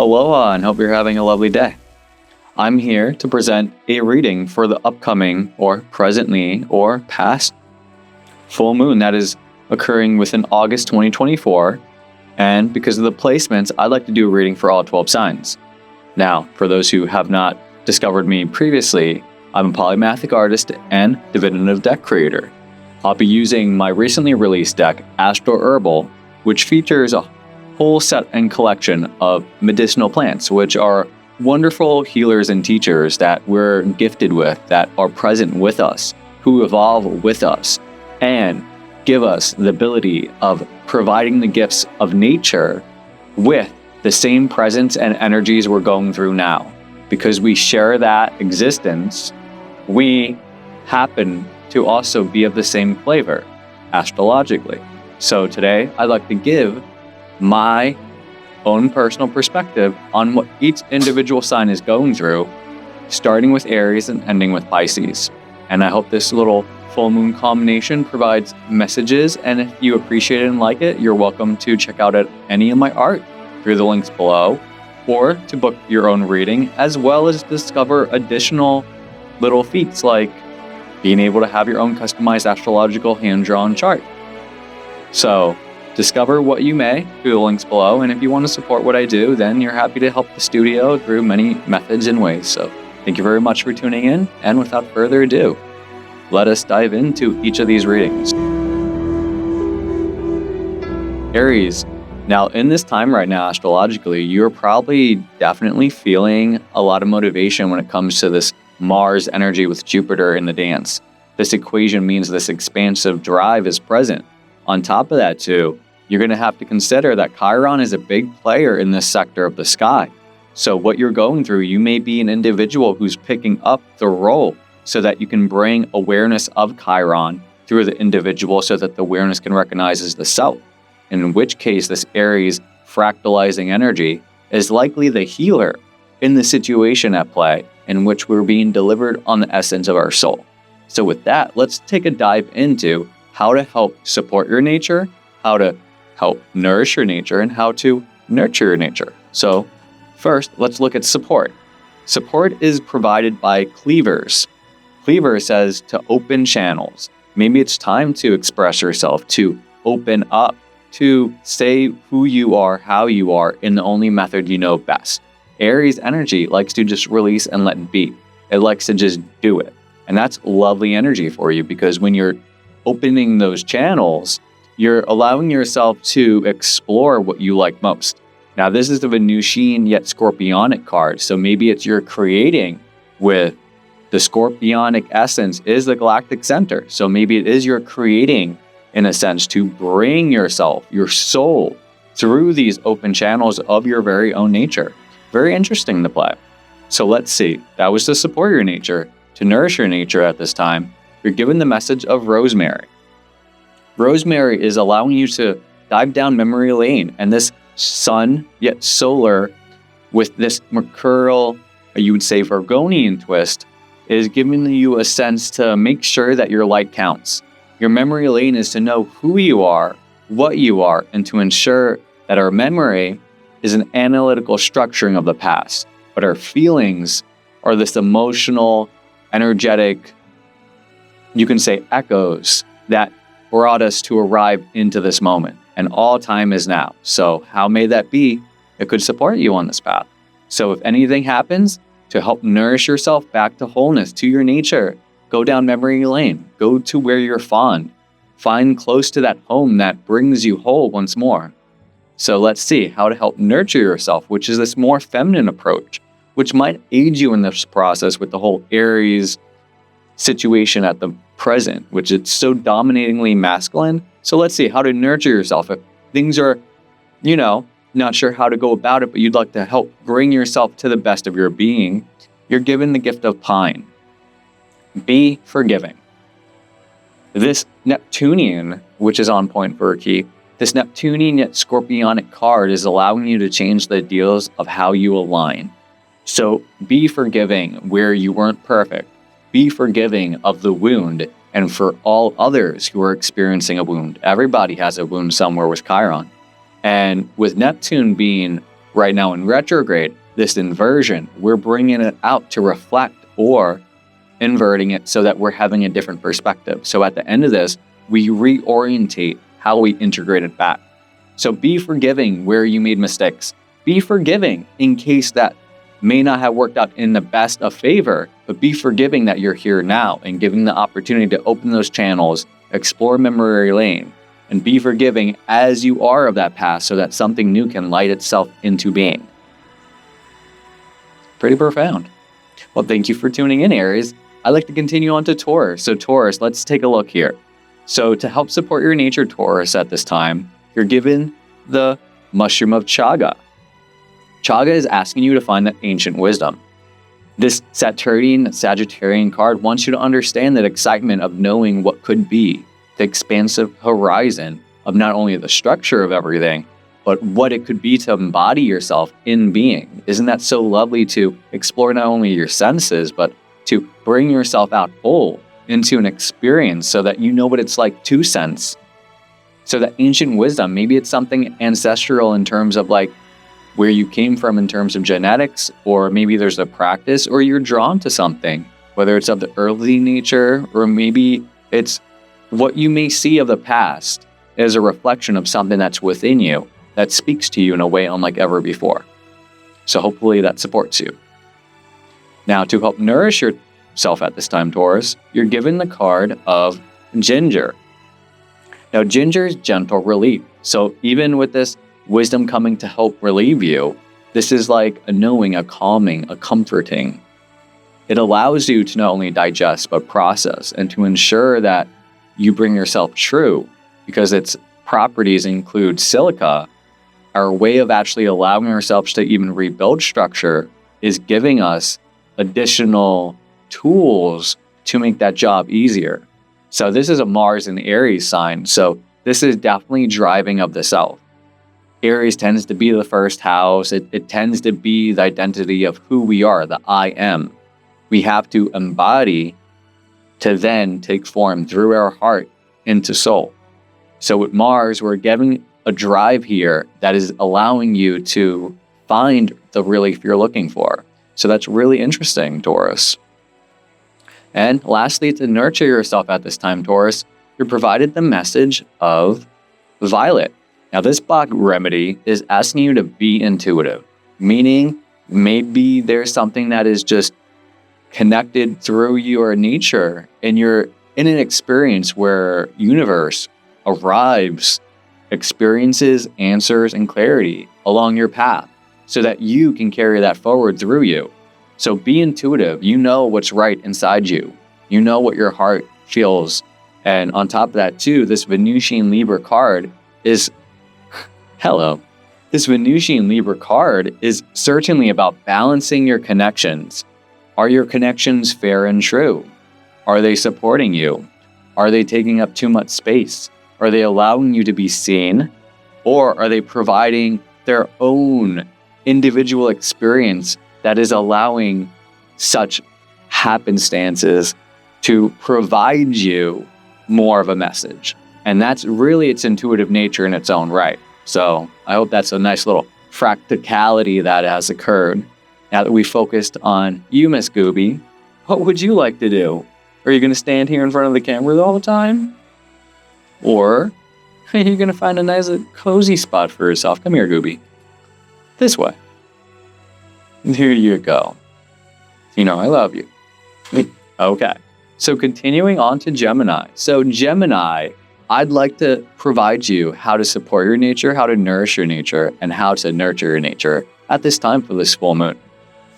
Aloha, and hope you're having a lovely day. I'm here to present a reading for the upcoming or presently or past full moon that is occurring within August 2024. And because of the placements, I'd like to do a reading for all 12 signs. Now, for those who have not discovered me previously, I'm a polymathic artist and divinative deck creator. I'll be using my recently released deck, 𝒬𴗱, which features a whole set and collection of medicinal plants, which are wonderful healers and teachers that we're gifted with, that are present with us, who evolve with us, and give us the ability of providing the gifts of nature with the same presence and energies we're going through now. Because we share that existence, we happen to also be of the same flavor, astrologically. So today, I'd like to give my own personal perspective on what each individual sign is going through, starting with Aries and ending with Pisces. And I hope this little full moon combination provides messages, and if you appreciate it and like it, you're welcome to check out any of my art through the links below, or to book your own reading, as well as discover additional little feats like being able to have your own customized astrological hand-drawn chart. So discover what you may through the links below, and if you want to support what I do, then you're happy to help the studio through many methods and ways. So thank you very much for tuning in, and without further ado, let us dive into each of these readings. Aries. Now, in this time right now, astrologically, you're probably definitely feeling a lot of motivation when it comes to this Mars energy with Jupiter in the dance. This equation means this expansive drive is present. On top of that, too, you're going to have to consider that Chiron is a big player in this sector of the sky. So what you're going through, you may be an individual who's picking up the role so that you can bring awareness of Chiron through the individual so that the awareness can recognize as the self. In which case, this Aries fractalizing energy is likely the healer in the situation at play in which we're being delivered on the essence of our soul. So with that, let's take a dive into how to help support your nature, how to help nourish your nature, and how to nurture your nature. So first, let's look at support. Support is provided by cleavers. Cleaver says to open channels. Maybe it's time to express yourself, to open up, to say who you are, how you are, in the only method you know best. Aries energy likes to just release and let be. It likes to just do it. And that's lovely energy for you, because when you're opening those channels, you're allowing yourself to explore what you like most. Now, this is the Venusian yet Scorpionic card. So maybe it's you're creating with the Scorpionic essence is the galactic center. So maybe it is you're creating, in a sense, to bring yourself, your soul, through these open channels of your very own nature. Very interesting to play. So let's see. That was to support your nature, to nourish your nature at this time. You're given the message of Rosemary. Rosemary is allowing you to dive down memory lane, and this sun, yet solar, with this mercurial, you would say Virgonian twist, is giving you a sense to make sure that your light counts. Your memory lane is to know who you are, what you are, and to ensure that our memory is an analytical structuring of the past, but our feelings are this emotional, energetic, you can say echoes that brought us to arrive into this moment. And all time is now. So how may that be? It could support you on this path. So if anything happens, to help nourish yourself back to wholeness, to your nature, go down memory lane. Go to where you're fond. Find close to that home that brings you whole once more. So let's see how to help nurture yourself, which is this more feminine approach, which might aid you in this process with the whole Aries situation at the present, which is so dominatingly masculine. So let's see how to nurture yourself. If things are, not sure how to go about it, but you'd like to help bring yourself to the best of your being, you're given the gift of pine. Be forgiving. This Neptunian, which is on point for a key, this Neptunian yet Scorpionic card is allowing you to change the ideals of how you align. So be forgiving where you weren't perfect. Be forgiving of the wound, and for all others who are experiencing a wound. Everybody has a wound somewhere with Chiron. And with Neptune being Right now in retrograde, this inversion, we're bringing it out to reflect or inverting it so that we're having a different perspective. So at the end of this, we reorientate how we integrate it back. So be forgiving where you made mistakes. Be forgiving in case that may not have worked out in the best of favor, but be forgiving that you're here now and giving the opportunity to open those channels, explore memory lane, and be forgiving as you are of that past so that something new can light itself into being. Pretty profound. Well, thank you for tuning in, Aries. I'd like to continue on to Taurus. So Taurus, let's take a look here. So to help support your nature, Taurus, at this time, you're given the mushroom of chaga. Chaga is asking you to find that ancient wisdom. This Sagittarian card wants you to understand that excitement of knowing what could be, the expansive horizon of not only the structure of everything, but what it could be to embody yourself in being. Isn't that so lovely to explore not only your senses, but to bring yourself out whole into an experience so that you know what it's like to sense. So that ancient wisdom, maybe it's something ancestral in terms of like where you came from in terms of genetics, or maybe there's a practice, or you're drawn to something, whether it's of the earthly nature, or maybe it's what you may see of the past as a reflection of something that's within you that speaks to you in a way unlike ever before. So hopefully that supports you. Now, to help nourish yourself at this time, Taurus, you're given the card of ginger. Now, ginger is gentle relief. So even with this wisdom coming to help relieve you, this is like a knowing, a calming, a comforting. It allows you to not only digest, but process, and to ensure that you bring yourself true, because its properties include silica. Our way of actually allowing ourselves to even rebuild structure is giving us additional tools to make that job easier. So this is a Mars and Aries sign. So this is definitely driving of the self. Aries tends to be the first house. It tends to be the identity of who we are, the I am. We have to embody to then take form through our heart into soul. So with Mars, we're getting a drive here that is allowing you to find the relief you're looking for. So that's really interesting, Taurus. And lastly, to nurture yourself at this time, Taurus, you're provided the message of violet. Now, this Bach remedy is asking you to be intuitive, meaning maybe there's something that is just connected through your nature, and you're in an experience where universe arrives, experiences, answers, and clarity along your path so that you can carry that forward through you. So be intuitive. You know what's right inside you. You know what your heart feels. And on top of that too, this Venusian Libra card is, this Venusian Libra card is certainly about balancing your connections. Are your connections fair and true? Are they supporting you? Are they taking up too much space? Are they allowing you to be seen? Or are they providing their own individual experience that is allowing such happenstances to provide you more of a message? And that's really its intuitive nature in its own right. So I hope that's a nice little practicality that has occurred. Now that we focused on you, Miss Gooby, what would you like to do? Are you going to stand here in front of the camera all the time? Or are you going to find a nice cozy spot for yourself? Come here, Gooby. This way. Here you go. You know I love you. Okay. So continuing on to Gemini. So Gemini, I'd like to provide you how to support your nature, how to nourish your nature, and how to nurture your nature at this time for this full moon.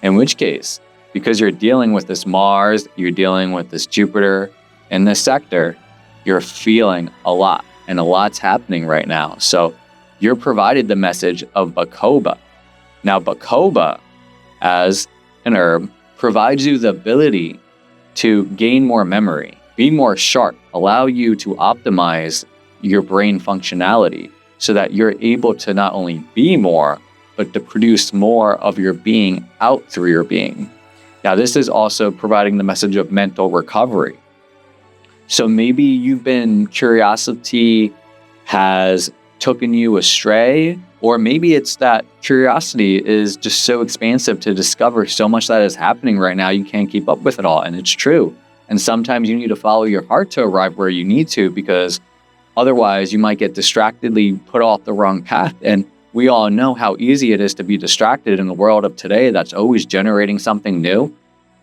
In which case, because you're dealing with this Mars, you're dealing with this Jupiter in this sector, you're feeling a lot, and a lot's happening right now. So you're provided the message of 𝒑𝒮𝒯𝑅. Now, 𝒑𝒑𝒮𝒯𝑅 as an herb provides you the ability to gain more memory, be more sharp, allow you to optimize your brain functionality so that you're able to not only be more, but to produce more of your being out through your being. Now, this is also providing the message of mental recovery. So maybe curiosity has taken you astray, Or maybe it's that curiosity is just so expansive to discover so much that is happening right now, you can't keep up with it all. And it's true. And sometimes you need to follow your heart to arrive where you need to, because otherwise you might get distractedly put off the wrong path. And we all know how easy it is to be distracted in the world of today that's always generating something new.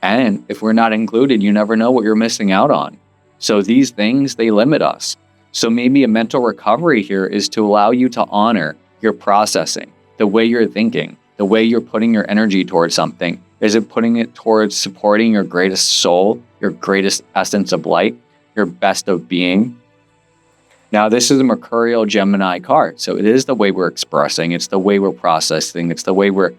And if we're not included, you never know what you're missing out on. So these things, they limit us. So maybe a mental recovery here is to allow you to honor your processing, the way you're thinking, the way you're putting your energy towards something. Is it putting it towards supporting your greatest soul, your greatest essence of light, your best of being? Now, this is a Mercurial Gemini card. So it is the way we're expressing. It's the way we're processing. It's the way we're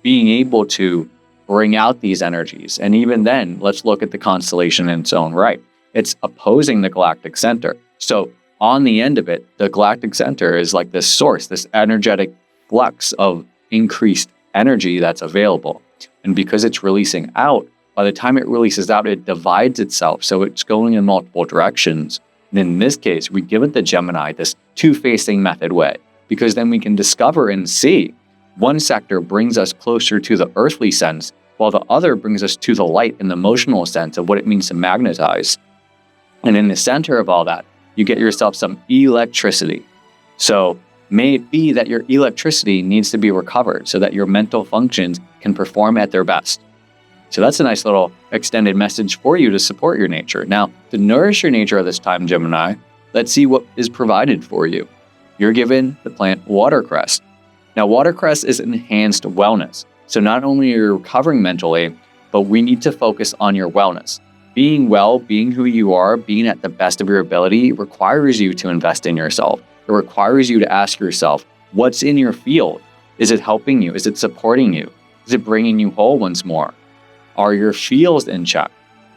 being able to bring out these energies. And even then, let's look at the constellation in its own right. It's opposing the galactic center. So on the end of it, the galactic center is like this source, this energetic flux of increased energy that's available. And because it's releasing out, by the time it releases out, it divides itself. So it's going in multiple directions. And in this case, we give it the Gemini, this two-facing method way, because then we can discover and see one sector brings us closer to the earthly sense, while the other brings us to the light and the emotional sense of what it means to magnetize. And in the center of all that, you get yourself some electricity. So may it be that your electricity needs to be recovered so that your mental functions can perform at their best. So that's a nice little extended message for you to support your nature. Now, to nourish your nature at this time, Gemini, let's see what is provided for you. You're given the plant watercress. Now, watercress is enhanced wellness. So not only are you recovering mentally, but we need to focus on your wellness. Being well, being who you are, being at the best of your ability requires you to invest in yourself. It requires you to ask yourself, what's in your field? Is it helping you? Is it supporting you? Is it bringing you whole once more? Are your fields in check?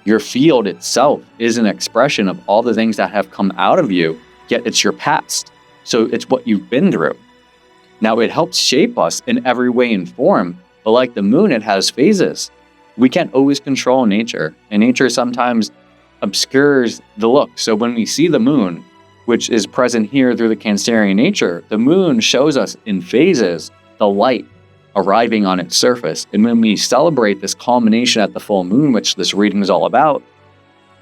Your field itself is an expression of all the things that have come out of you, yet it's your past. So it's what you've been through. Now, it helps shape us in every way and form, but like the moon, it has phases. We can't always control nature, and nature sometimes obscures the look. So when we see the moon, which is present here through the Cancerian nature, the moon shows us in phases the light arriving on its surface. And when we celebrate this culmination at the full moon, which this reading is all about,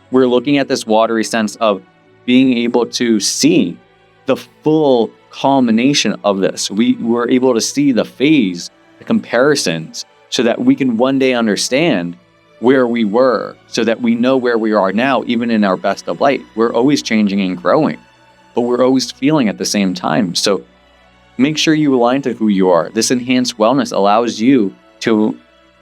we're looking at this watery sense of being able to see the full culmination of this. We were able to see the phase, the comparisons, so that we can one day understand where we were, so that we know where we are now, even in our best of light. We're always changing and growing, but we're always feeling at the same time. So make sure you align to who you are. This enhanced wellness allows you to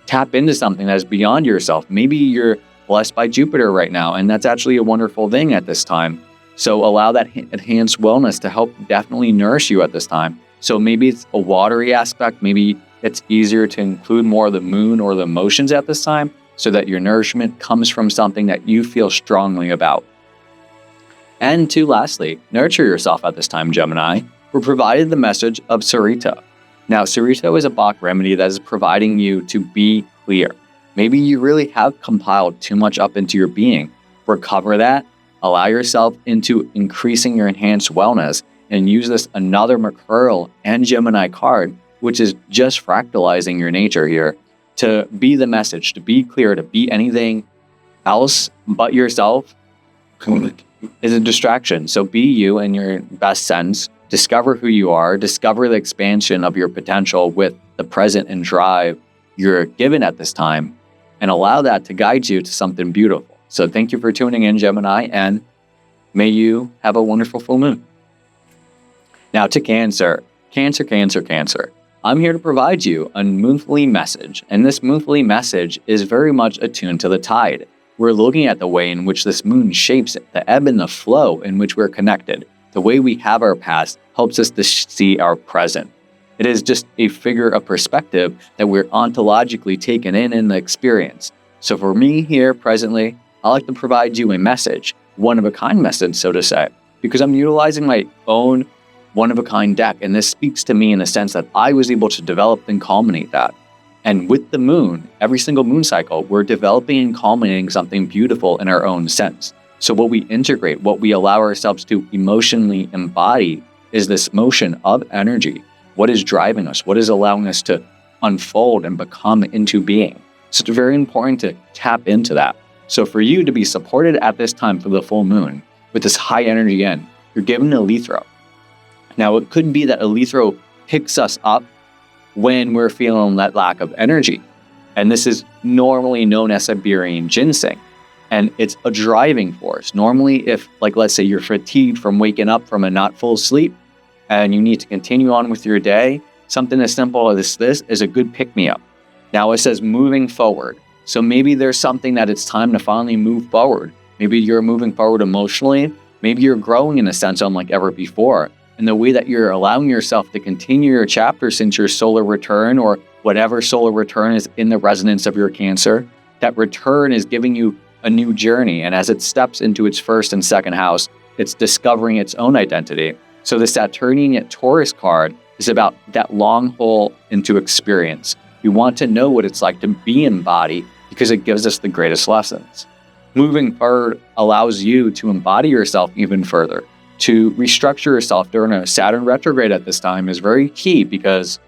tap into something that is beyond yourself. Maybe you're blessed by Jupiter right now, and that's actually a wonderful thing at this time. So allow that enhanced wellness to help definitely nourish you at this time. So maybe it's a watery aspect. Maybe it's easier to include more of the moon or the emotions at this time, so that your nourishment comes from something that you feel strongly about. And to lastly, nurture yourself at this time, Gemini. We're provided the message of 𝒤𝒨. Now, 𝒤𝒨 is a Bach remedy that is providing you to be clear. Maybe you really have compiled too much up into your being. Recover that, allow yourself into increasing your enhanced wellness, and use this another Mercurial and Gemini card, which is just fractalizing your nature here, to be the message, to be clear, to be anything else but yourself is a distraction. So be you in your best sense. Discover who you are, discover the expansion of your potential with the present and drive you're given at this time, and allow that to guide you to something beautiful. So thank you for tuning in, Gemini, and may you have a wonderful full moon. Now to Cancer. Cancer. I'm here to provide you a monthly message, and this monthly message is very much attuned to the tide. We're looking at the way in which this moon shapes it, the ebb and the flow in which we're connected. The way we have our past helps us to see our present. It is just a figure of perspective that we're ontologically taken in the experience. So for me here presently, I like to provide you a message, one-of-a-kind message, so to say, because I'm utilizing my own one-of-a-kind deck, and this speaks to me in the sense that I was able to develop and culminate that. And with the moon, every single moon cycle, we're developing and culminating something beautiful in our own sense. So what we integrate, what we allow ourselves to emotionally embody is this motion of energy. What is driving us? What is allowing us to unfold and become into being? So it's very important to tap into that. So for you to be supported at this time for the full moon with this high energy end, you're given 𝒼𝒄𝒏. Now, it could be that 𝒼𝒼𝒏 picks us up when we're feeling that lack of energy. And this is normally known as Siberian ginseng. And it's a driving force. Normally, if, like, let's say you're fatigued from waking up from a not full sleep and you need to continue on with your day, something as simple as this is a good pick-me-up. Now, it says moving forward. So maybe there's something that it's time to finally move forward. Maybe you're moving forward emotionally. Maybe you're growing in a sense unlike ever before. And the way that you're allowing yourself to continue your chapter since your solar return or whatever solar return is in the resonance of your Cancer, that return is giving you a new journey. And as it steps into its first and second house, it's discovering its own identity. So the Saturnian Taurus card is about that long haul into experience. We want to know what it's like to be in body because it gives us the greatest lessons. Moving forward allows you to embody yourself even further. To restructure yourself during a Saturn retrograde at this time is very key, because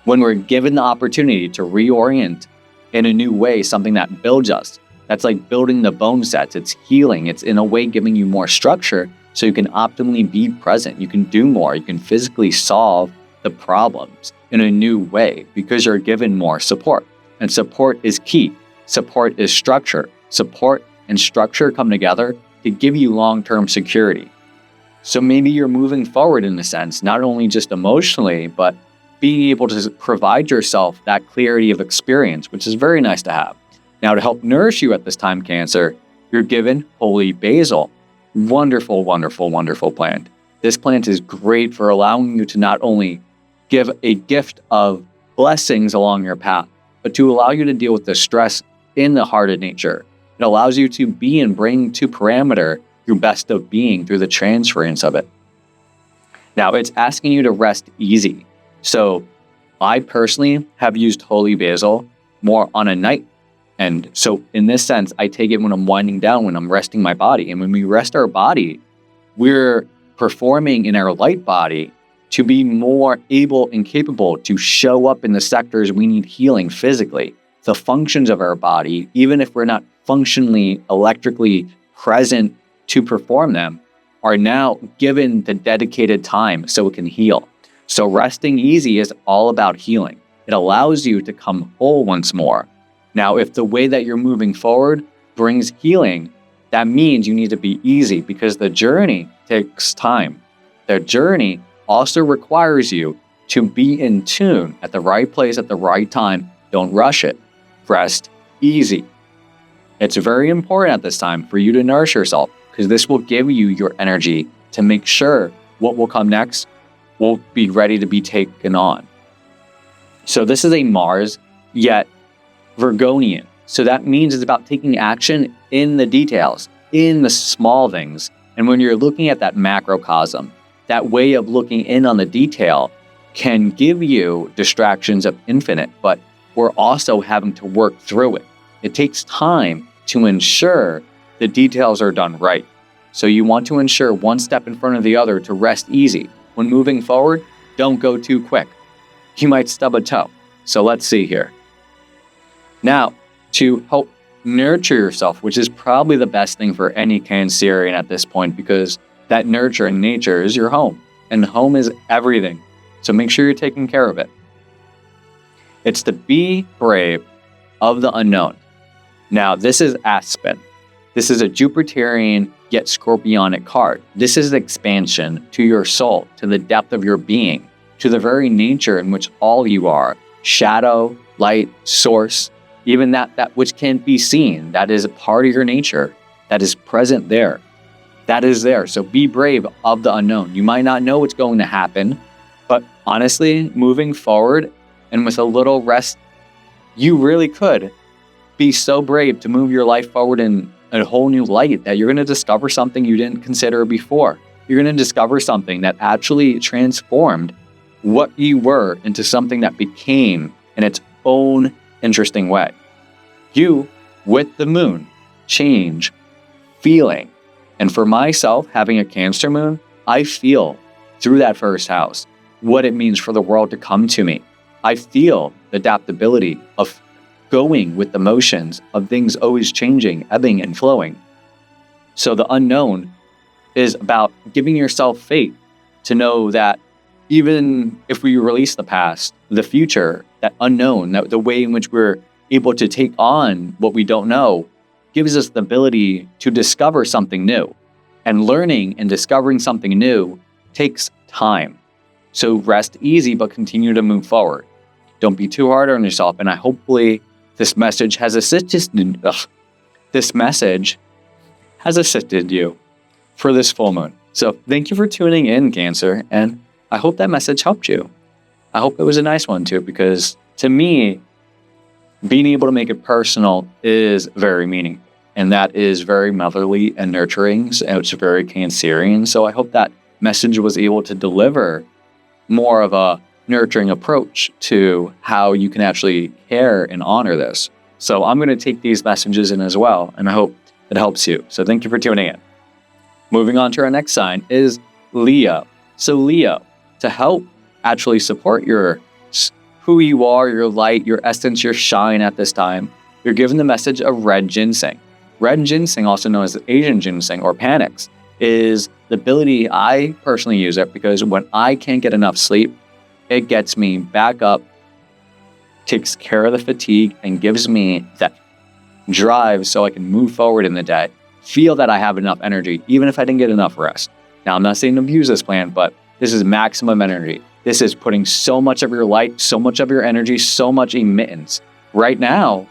when we're given the opportunity to reorient in a new way, something that builds us, that's like building the bone sets, it's healing, it's in a way giving you more structure so you can optimally be present, you can do more, you can physically solve the problems in a new way because you're given more support. And support is key. Support is structure. Support and structure come together to give you long-term security. So maybe you're moving forward in a sense, not only just emotionally, but being able to provide yourself that clarity of experience, which is very nice to have. Now, to help nourish you at this time, Cancer, you're given holy basil. Wonderful, wonderful, wonderful plant. This plant is great for allowing you to not only give a gift of blessings along your path, but to allow you to deal with the stress in the heart of nature. It allows you to be and bring to parameter your best of being through the transference of it. Now, it's asking you to rest easy. So I personally have used holy basil more on a night. And so in this sense, I take it when I'm winding down, when I'm resting my body. And when we rest our body, we're performing in our light body to be more able and capable to show up in the sectors we need healing physically. The functions of our body, even if we're not functionally electrically present to perform them, are now given the dedicated time so it can heal. So resting easy is all about healing. It allows you to come whole once more. Now, if the way that you're moving forward brings healing, that means you need to be easy because the journey takes time. The journey also requires you to be in tune at the right place at the right time. Don't rush it. Rest easy. It's very important at this time for you to nourish yourself, because this will give you your energy to make sure what will come next will be ready to be taken on. So this is a Mars, yet Virgonian. So that means it's about taking action in the details, in the small things. And when you're looking at that macrocosm, that way of looking in on the detail can give you distractions of infinite, but we're also having to work through it. It takes time to ensure the details are done right. So you want to ensure one step in front of the other to rest easy. When moving forward, don't go too quick. You might stub a toe. So let's see here. Now, to help nurture yourself, which is probably the best thing for any Cancerian at this point, because that nurture in nature is your home, and home is everything. So make sure you're taking care of it. It's the Be Brave of the Unknown. Now, this is Aspen. This is a Jupiterian yet Scorpionic card. This is expansion to your soul, to the depth of your being, to the very nature in which all you are. Shadow, light, source, even that which can't be seen, that is a part of your nature, that is present there. That is there. So be brave of the unknown. You might not know what's going to happen, but honestly, moving forward and with a little rest, you really could be so brave to move your life forward in a whole new light that you're going to discover something you didn't consider before. You're going to discover something that actually transformed what you were into something that became in its own interesting way. You, with the moon, change, feeling. And for myself, having a Cancer moon, I feel through that first house. what it means for the world to come to me. I feel the adaptability of going with the motions of things always changing, ebbing and flowing. So the unknown is about giving yourself faith to know that even if we release the past, the future, that unknown, that the way in which we're able to take on what we don't know, gives us the ability to discover something new. And learning and discovering something new takes time. So rest easy, but continue to move forward. Don't be too hard on yourself. And hopefully this message has assisted you for this full moon. So thank you for tuning in, Cancer. And I hope that message helped you. I hope it was a nice one too, because to me, being able to make it personal is very meaningful. And that is very motherly and nurturing. So it's very Cancerian. So I hope that message was able to deliver more of a nurturing approach to how you can actually care and honor this. So I'm going to take these messages in as well, and I hope it helps you. So thank you for tuning in. Moving on to our next sign is Leo. So Leo, to help actually support who you are, your light, your essence, your shine at this time, you're given the message of red ginseng. Red ginseng, also known as Asian ginseng or panax, is the ability, I personally use it because when I can't get enough sleep, it gets me back up, takes care of the fatigue, and gives me that drive so I can move forward in the day, feel that I have enough energy, even if I didn't get enough rest. Now, I'm not saying to abuse this plan, but this is maximum energy. This is putting so much of your light, so much of your energy, so much emittance. Right now,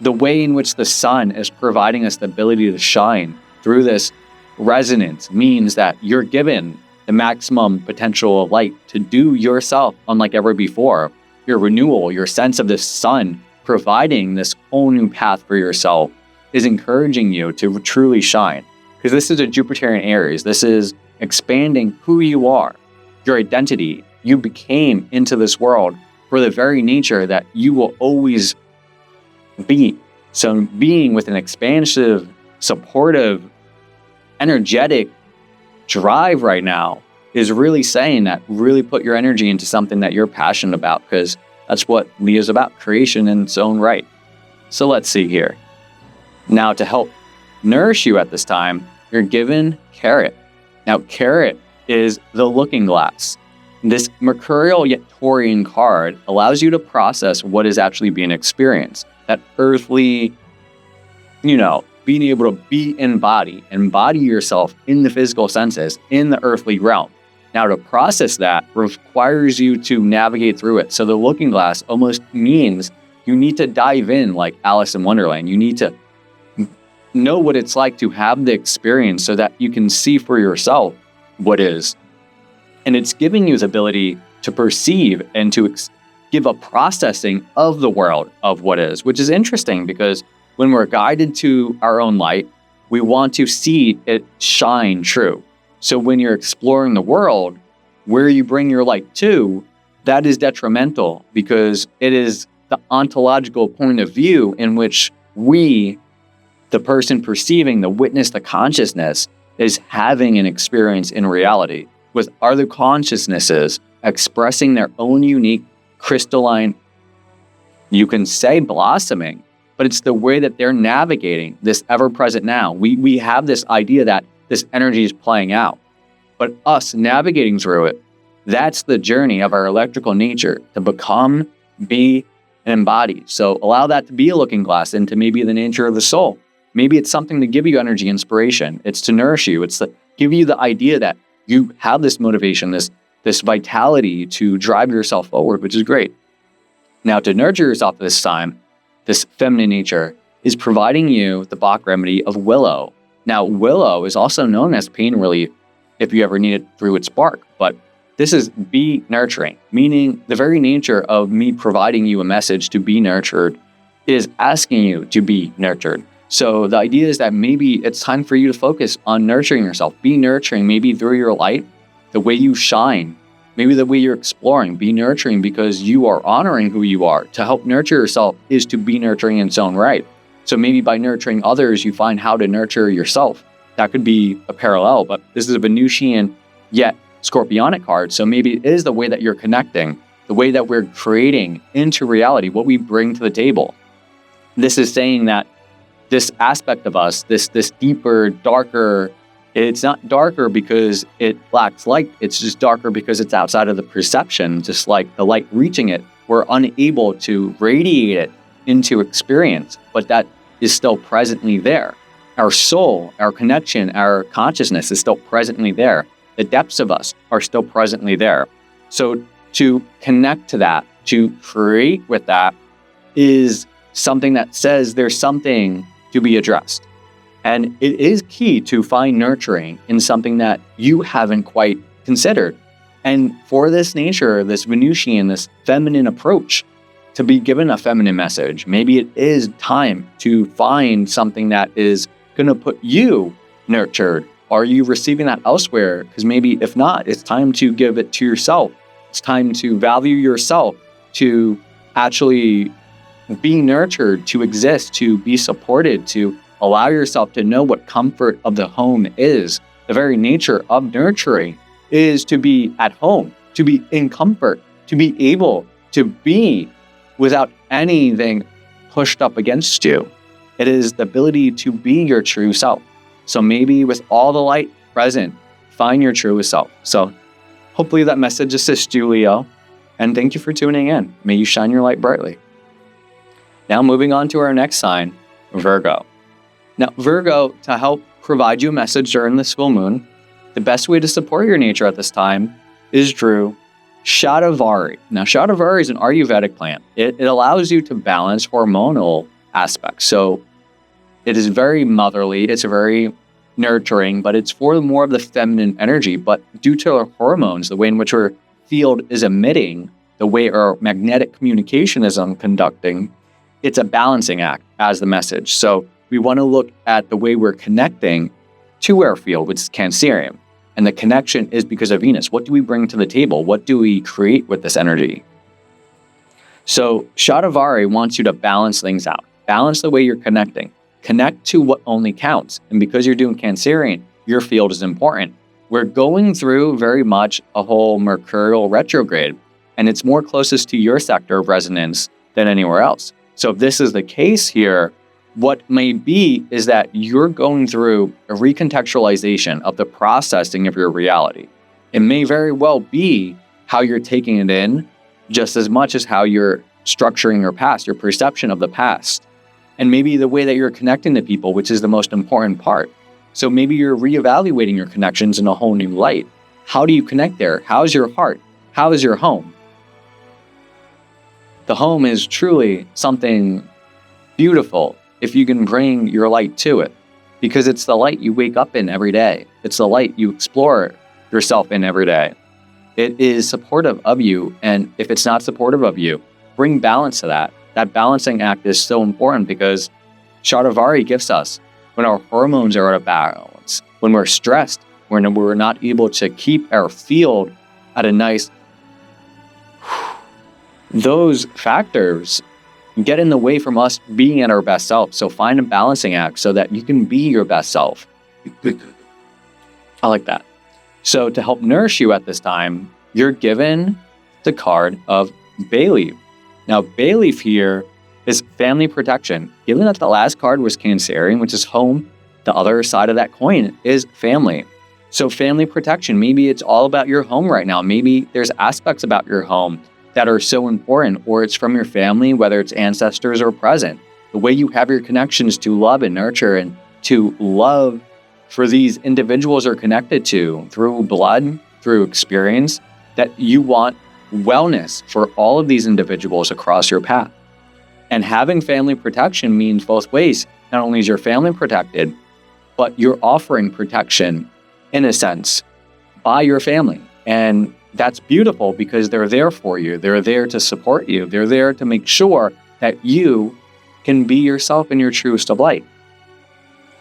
the way in which the sun is providing us the ability to shine through this resonance means that you're given the maximum potential of light to do yourself unlike ever before. Your renewal, your sense of the sun providing this whole new path for yourself is encouraging you to truly shine. Because this is a Jupiterian Aries. This is expanding who you are, your identity. You became into this world for the very nature that you will always be. So being with an expansive, supportive, energetic drive right now is really saying that really put your energy into something that you're passionate about, because that's what Leo's about, creation in its own right. So let's see here. Now, to help nourish you at this time, you're given carrot. Now, carrot is the looking glass. This mercurial yet Taurian card allows you to process what is actually being experienced. That earthly, being able to embody yourself in the physical senses, in the earthly realm. Now, to process that requires you to navigate through it. So the looking glass almost means you need to dive in like Alice in Wonderland. You need to know what it's like to have the experience so that you can see for yourself what is. And it's giving you the ability to perceive and to give a processing of the world of what is, which is interesting because when we're guided to our own light, we want to see it shine true. So when you're exploring the world, where you bring your light to, that is detrimental because it is the ontological point of view in which we, the person perceiving, the witness, the consciousness, is having an experience in reality with other consciousnesses expressing their own unique crystalline, you can say blossoming, but it's the way that they're navigating this ever-present now. We have this idea that this energy is playing out, but us navigating through it, that's the journey of our electrical nature to become, be, and embody. So allow that to be a looking glass into maybe the nature of the soul. Maybe it's something to give you energy, inspiration. It's to nourish you. It's to give you the idea that you have this motivation, this vitality to drive yourself forward, which is great. Now, to nurture yourself this time, this feminine nature is providing you the Bach remedy of willow. Now, willow is also known as pain relief if you ever need it through its bark, but this is be nurturing, meaning the very nature of me providing you a message to be nurtured is asking you to be nurtured. So the idea is that maybe it's time for you to focus on nurturing yourself. Be nurturing, maybe through your light, the way you shine, maybe the way you're exploring. Be nurturing because you are honoring who you are. To help nurture yourself is to be nurturing in its own right. So maybe by nurturing others, you find how to nurture yourself. That could be a parallel, but this is a Venusian yet Scorpionic card. So maybe it is the way that you're connecting, the way that we're creating into reality, what we bring to the table. This is saying that this aspect of us, this deeper, darker, it's not darker because it lacks light. It's just darker because it's outside of the perception, just like the light reaching it. We're unable to radiate it into experience, but that is still presently there. Our soul, our connection, our consciousness is still presently there. The depths of us are still presently there. So to connect to that, to create with that, is something that says there's something to be addressed. And it is key to find nurturing in something that you haven't quite considered. And for this nature, this Venusian, this feminine approach, to be given a feminine message, maybe it is time to find something that is going to put you nurtured. Are you receiving that elsewhere? Because maybe if not, it's time to give it to yourself. It's time to value yourself, to actually be nurtured, to exist, to be supported, to allow yourself to know what comfort of the home is. The very nature of nurturing is to be at home, to be in comfort, to be able to be without anything pushed up against you. It is the ability to be your true self. So maybe with all the light present, find your truest self. So hopefully that message assists you, Leo. And thank you for tuning in. May you shine your light brightly. Now moving on to our next sign, Virgo. Now Virgo, to help provide you a message during this full moon, the best way to support your nature at this time is through 𝒟𝒻𝒨. Now 𝒟𝒻𝒨 is an Ayurvedic plant. It allows you to balance hormonal aspects. So it is very motherly, it's very nurturing, but it's for more of the feminine energy. But due to our hormones, the way in which our field is emitting, the way our magnetic communication is conducting, it's a balancing act as the message. So we want to look at the way we're connecting to our field, which is Cancerian. And the connection is because of Venus. What do we bring to the table? What do we create with this energy? So 𝒟𝒻𝒨 wants you to balance things out. Balance the way you're connecting. Connect to what only counts. And because you're doing Cancerian, your field is important. We're going through very much a whole Mercurial retrograde, and it's more closest to your sector of resonance than anywhere else. So if this is the case here, what may be is that you're going through a recontextualization of the processing of your reality. It may very well be how you're taking it in just as much as how you're structuring your past, your perception of the past, and maybe the way that you're connecting to people, which is the most important part. So maybe you're reevaluating your connections in a whole new light. How do you connect there? How's your heart? How is your home? The home is truly something beautiful if you can bring your light to it, because it's the light you wake up in every day. It's the light you explore yourself in every day. It is supportive of you, and if it's not supportive of you, bring balance to that. That balancing act is so important because 𝒟𝒻𝒨 gives us when our hormones are out of balance, when we're stressed, when we're not able to keep our field at a nice, those factors get in the way from us being at our best self. So find a balancing act so that you can be your best self. I like that. So to help nourish you at this time, you're given the card of bay leaf. Now, bay leaf here is family protection. Given that the last card was Cancerian, which is home, the other side of that coin is family. So family protection, maybe it's all about your home right now. Maybe there's aspects about your home that are so important, or it's from your family, whether it's ancestors or present. The way you have your connections to love and nurture and to love for these individuals are connected to through blood, through experience, that you want wellness for all of these individuals across your path. And having family protection means both ways. Not only is your family protected, but you're offering protection, in a sense, by your family. And that's beautiful because they're there for you. They're there to support you. They're there to make sure that you can be yourself in your truest of light.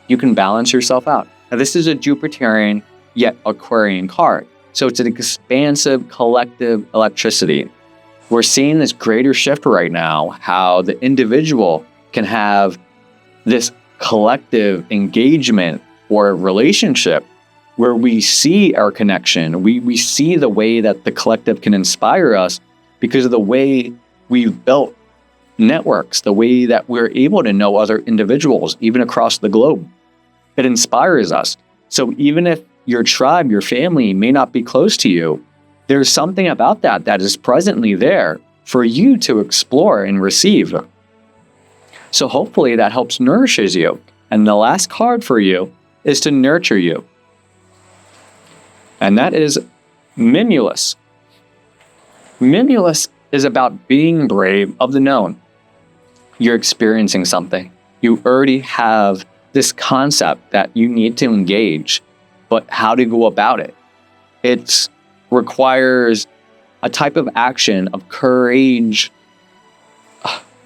You can balance yourself out. Now, this is a Jupiterian yet Aquarian card. So it's an expansive collective electricity. We're seeing this greater shift right now, how the individual can have this collective engagement or relationship where we see our connection. We see the way that the collective can inspire us because of the way we've built networks, the way that we're able to know other individuals, even across the globe. It inspires us. So even if your tribe, your family may not be close to you, there's something about that that is presently there for you to explore and receive. So hopefully that helps nourishes you. And the last card for you is to nurture you. And that is Mimulus. Mimulus is about being brave of the known. You're experiencing something. You already have this concept that you need to engage, but how to go about it? It requires a type of action of courage.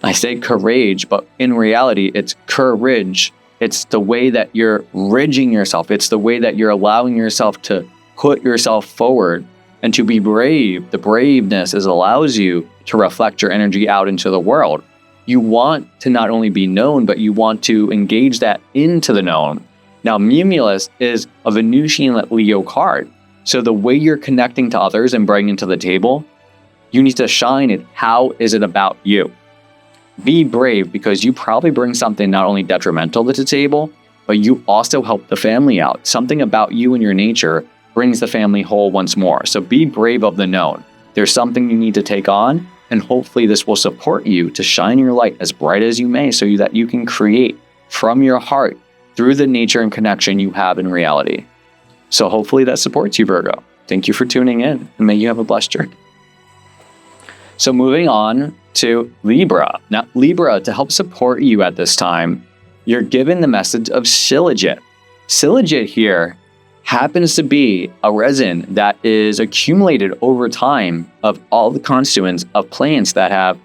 I say courage, but in reality, it's courage. It's the way that you're ridging yourself. It's the way that you're allowing yourself to put yourself forward and to be brave. The braveness allows you to reflect your energy out into the world. You want to not only be known, but you want to engage that into the known. Now, Mimulus is a Venusian Leo card. So the way you're connecting to others and bringing to the table, you need to shine it. How is it about you? Be brave, because you probably bring something not only detrimental to the table, but you also help the family out. Something about you and your nature brings the family whole once more. So be brave of the known. There's something you need to take on, and hopefully this will support you to shine your light as bright as you may, so that you can create from your heart through the nature and connection you have in reality. So hopefully that supports you, Virgo. Thank you for tuning in, and may you have a blessed journey. So moving on to Libra. Now, Libra, to help support you at this time, you're given the message of Shilajit. Shilajit here happens to be a resin that is accumulated over time of all the constituents of plants that have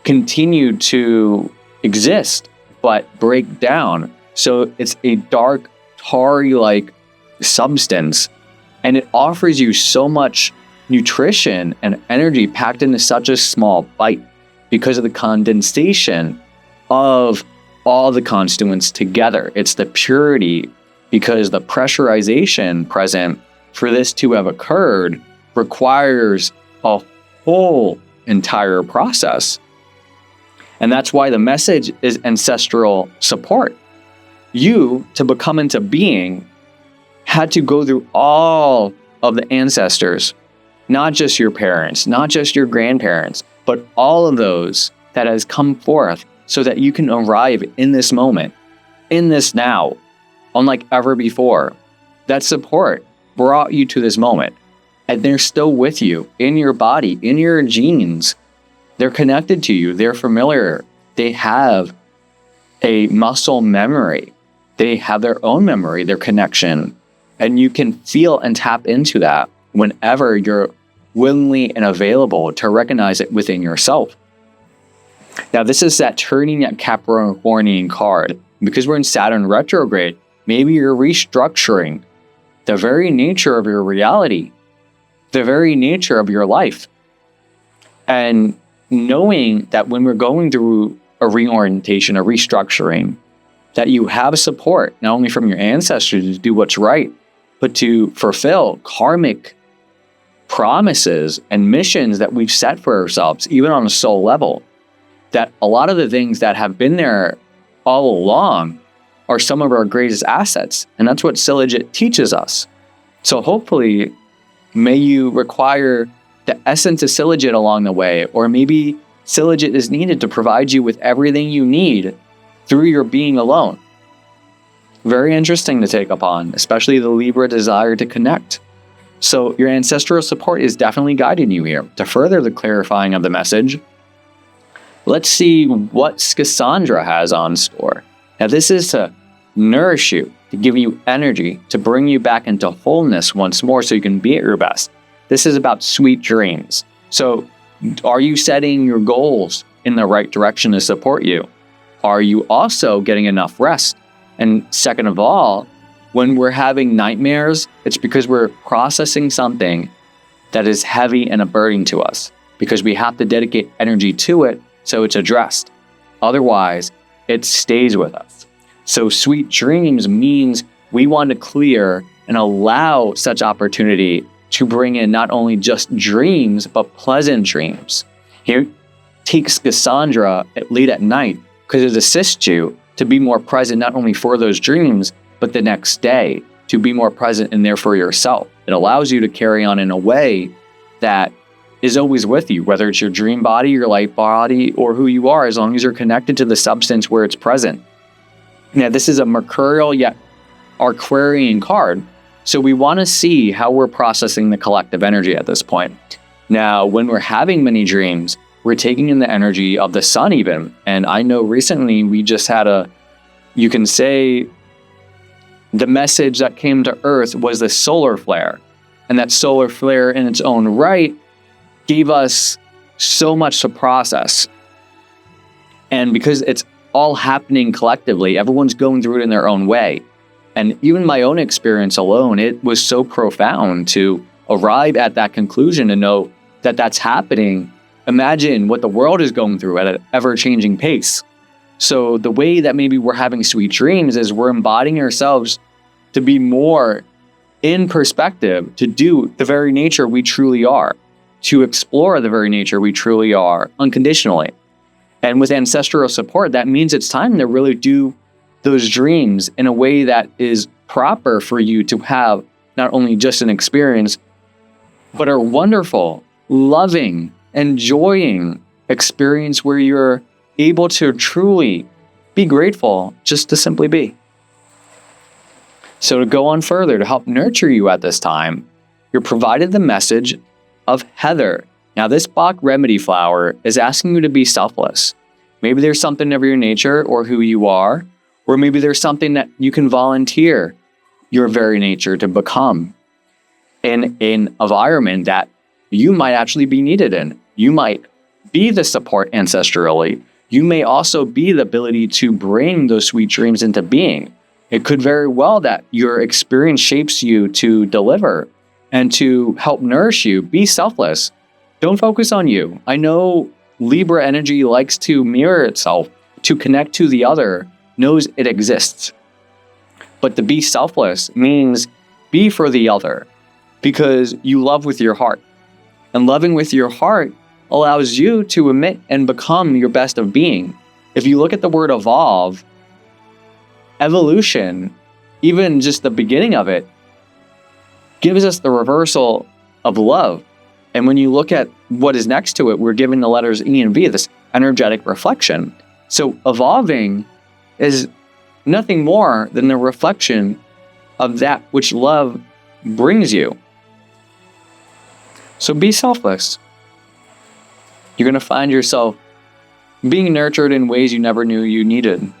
continued to exist but break down. So it's a dark, tarry-like substance, and it offers you so much nutrition and energy packed into such a small bite because of the condensation of all the constituents together. It's the purity, because the pressurization present for this to have occurred requires a whole entire process. And that's why the message is ancestral support. You, to become into being, had to go through all of the ancestors, not just your parents, not just your grandparents, but all of those that has come forth so that you can arrive in this moment, in this now, unlike ever before. That support brought you to this moment, and they're still with you in your body, in your genes. They're connected to you. They're familiar. They have a muscle memory. They have their own memory, their connection, and you can feel and tap into that whenever you're willingly and available to recognize it within yourself. Now, this is that turning at Capricornian card. Because we're in Saturn retrograde, maybe you're restructuring the very nature of your reality, the very nature of your life. And knowing that when we're going through a reorientation, a restructuring, that you have support, not only from your ancestors to do what's right, but to fulfill karmic promises and missions that we've set for ourselves, even on a soul level. That a lot of the things that have been there all along are some of our greatest assets. And that's what Shilajit teaches us. So hopefully, may you require the essence of Shilajit along the way, or maybe Shilajit is needed to provide you with everything you need through your being alone. Very interesting to take up on, especially the Libra desire to connect. So your ancestral support is definitely guiding you here. To further the clarifying of the message, let's see what Cassandra has on store. Now, this is to nourish you, to give you energy, to bring you back into wholeness once more so you can be at your best. This is about sweet dreams. So are you setting your goals in the right direction to support you? Are you also getting enough rest? And second of all, when we're having nightmares, it's because we're processing something that is heavy and a burden to us, because we have to dedicate energy to it so it's addressed. Otherwise, it stays with us. So sweet dreams means we want to clear and allow such opportunity to bring in not only just dreams, but pleasant dreams. Here, takes Cassandra late at night because it assists you to be more present not only for those dreams, but the next day, to be more present and there for yourself. It allows you to carry on in a way that is always with you, whether it's your dream body, your light body, or who you are, as long as you're connected to the substance where it's present. Now, this is a mercurial yet Aquarian card, so we want to see how we're processing the collective energy at this point. Now, when we're having many dreams, we're taking in the energy of the sun even. And I know recently we just had you can say the message that came to Earth was the solar flare. And that solar flare in its own right gave us so much to process. And because it's all happening collectively, everyone's going through it in their own way. And even my own experience alone, it was so profound to arrive at that conclusion and know that that's happening. Imagine what the world is going through at an ever-changing pace. So the way that maybe we're having sweet dreams is we're embodying ourselves to be more in perspective, to do the very nature we truly are, to explore the very nature we truly are unconditionally. And with ancestral support, that means it's time to really do those dreams in a way that is proper for you to have not only just an experience, but a wonderful, loving, enjoying experience where you're able to truly be grateful just to simply be. So to go on further, to help nurture you at this time, you're provided the message of Heather. Now, this Bach remedy flower is asking you to be selfless. Maybe there's something of your nature or who you are, or maybe there's something that you can volunteer your very nature to become in an environment that you might actually be needed in. You might be the support ancestrally. You may also be the ability to bring those sweet dreams into being. It could very well that your experience shapes you to deliver and to help nourish you. Be selfless. Don't focus on you. I know Libra energy likes to mirror itself, to connect to the other, knows it exists. But to be selfless means be for the other because you love with your heart. And loving with your heart allows you to emit and become your best of being. If you look at the word evolve, evolution, even just the beginning of it, gives us the reversal of love. And when you look at what is next to it, we're given the letters E and V, this energetic reflection. So evolving is nothing more than the reflection of that which love brings you. So be selfless. You're going to find yourself being nurtured in ways you never knew you needed.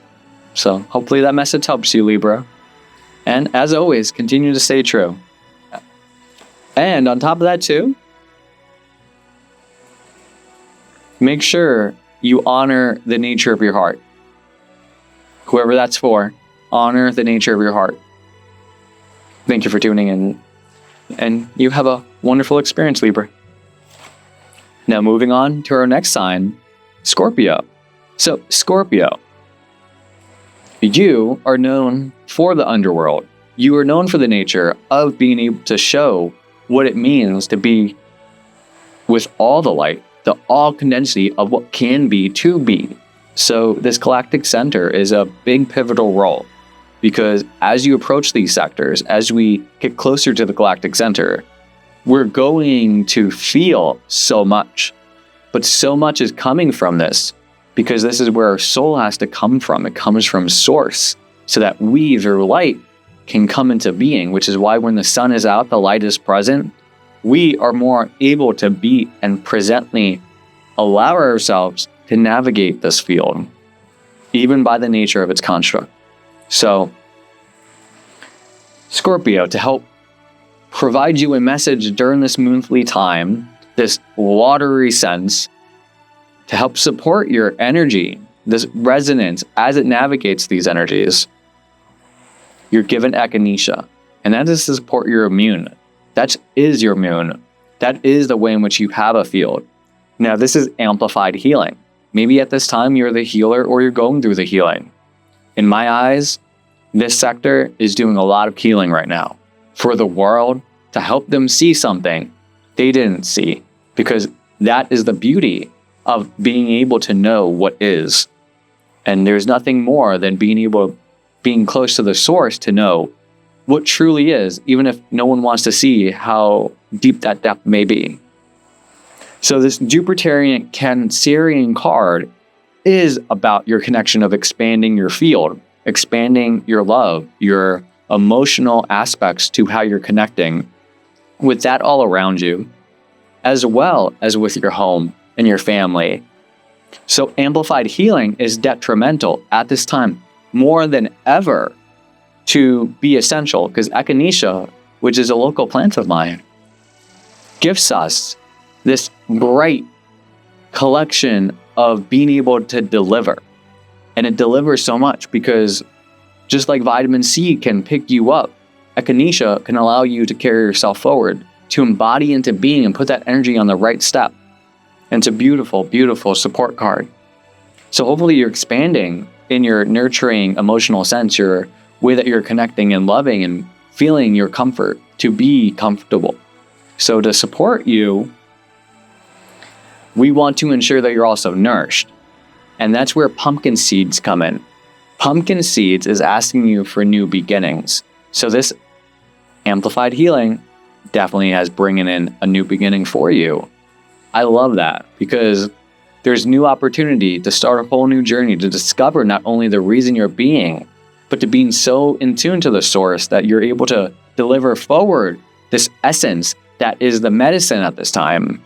So hopefully that message helps you, Libra. And as always, continue to stay true. And on top of that too, make sure you honor the nature of your heart. Whoever that's for, honor the nature of your heart. Thank you for tuning in. And you have a wonderful experience, Libra. Now moving on to our next sign, Scorpio. So Scorpio, you are known for the underworld. You are known for the nature of being able to show what it means to be with all the light, the all condensity of what can be to be. So this galactic center is a big pivotal role because as you approach these sectors, as we get closer to the galactic center, we're going to feel so much. But so much is coming from this because this is where our soul has to come from. It comes from source so that we, through light, can come into being, which is why when the sun is out, the light is present. We are more able to be and presently allow ourselves to navigate this field, even by the nature of its construct. So, Scorpio, to help provide you a message during this monthly time, this watery sense, to help support your energy, this resonance as it navigates these energies, you're given echinacea, and that is to support your immune. That is your immune. That is the way in which you have a field. Now, this is amplified healing. Maybe at this time you're the healer or you're going through the healing. In my eyes, this sector is doing a lot of healing right now. for the world to help them see something they didn't see, because that is the beauty of being able to know what is. And there's nothing more than being close to the source to know what truly is, even if no one wants to see how deep that depth may be. So this 𝒂𒮒🀰 Cancerian card is about your connection of expanding your field, expanding your love, your emotional aspects to how you're connecting with that all around you, as well as with your home and your family. So amplified healing is detrimental at this time more than ever to be essential, because echinacea, which is a local plant of mine, gives us this bright collection of being able to deliver. And it delivers so much because just like vitamin C can pick you up, echinacea can allow you to carry yourself forward, to embody into being and put that energy on the right step. And it's a beautiful, beautiful support card. So hopefully you're expanding in your nurturing emotional sense, your way that you're connecting and loving and feeling your comfort to be comfortable. So to support you, we want to ensure that you're also nourished. And that's where pumpkin seeds come in. Pumpkin seeds is asking you for new beginnings. So this amplified healing definitely has bringing in a new beginning for you. I love that, because there's new opportunity to start a whole new journey, to discover not only the reason you're being, but to being so in tune to the source that you're able to deliver forward this essence that is the medicine at this time.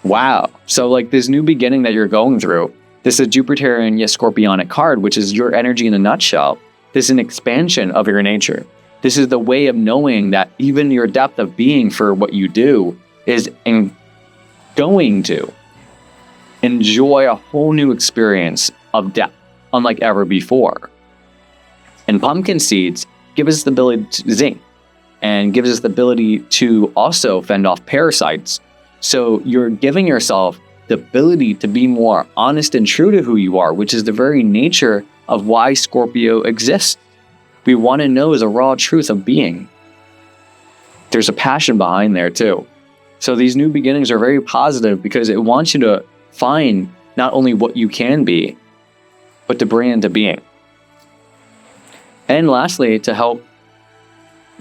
Wow. So like this new beginning that you're going through, this is 𝒂𒮒🀰 Scorpionic card, which is your energy in a nutshell. This is an expansion of your nature. This is the way of knowing that even your depth of being for what you do is going to enjoy a whole new experience of depth, unlike ever before. And pumpkin seeds give us the ability to zinc and gives us the ability to also fend off parasites. So you're giving yourself the ability to be more honest and true to who you are, which is the very nature of why Scorpio exists. We want to know the raw truth of being. There's a passion behind there too. So these new beginnings are very positive because it wants you to find not only what you can be, but to bring into being. And lastly, to help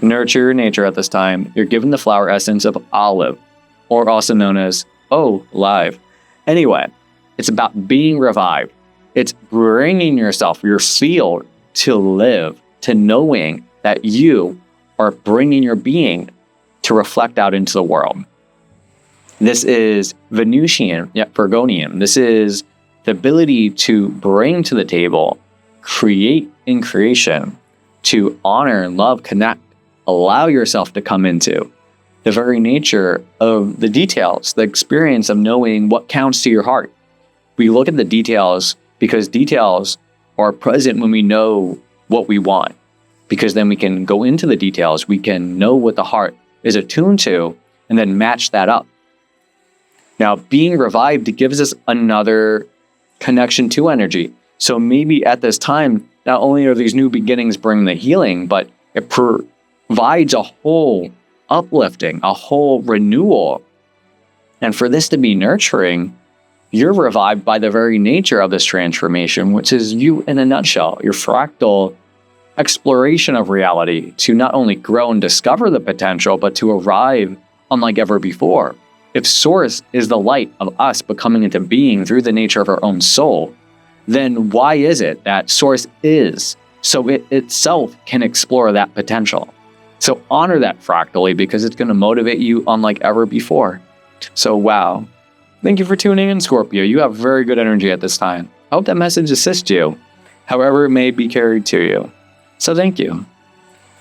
nurture your nature at this time, you're given the flower essence of olive, or also known as live. Anyway, it's about being revived. It's bringing yourself, your field, to live, to knowing that you are bringing your being to reflect out into the world. This is Venusian, yet Virgonian. This is the ability to bring to the table, create in creation, to honor and love, connect, allow yourself to come into the very nature of the details, the experience of knowing what counts to your heart. We look at the details because details are present when we know what we want, because then we can go into the details, we can know what the heart is attuned to, and then match that up. Now, being revived gives us another connection to energy. So maybe at this time, not only are these new beginnings bringing the healing, but it provides a whole uplifting, a whole renewal. And for this to be nurturing, you're revived by the very nature of this transformation, which is you in a nutshell, your fractal exploration of reality to not only grow and discover the potential, but to arrive unlike ever before. If Source is the light of us becoming into being through the nature of our own soul, then why is it that Source is, so it itself can explore that potential? So honor that fractally, because it's going to motivate you unlike ever before. So wow. Thank you for tuning in, Scorpio. You have very good energy at this time. I hope that message assists you, however it may be carried to you. So thank you.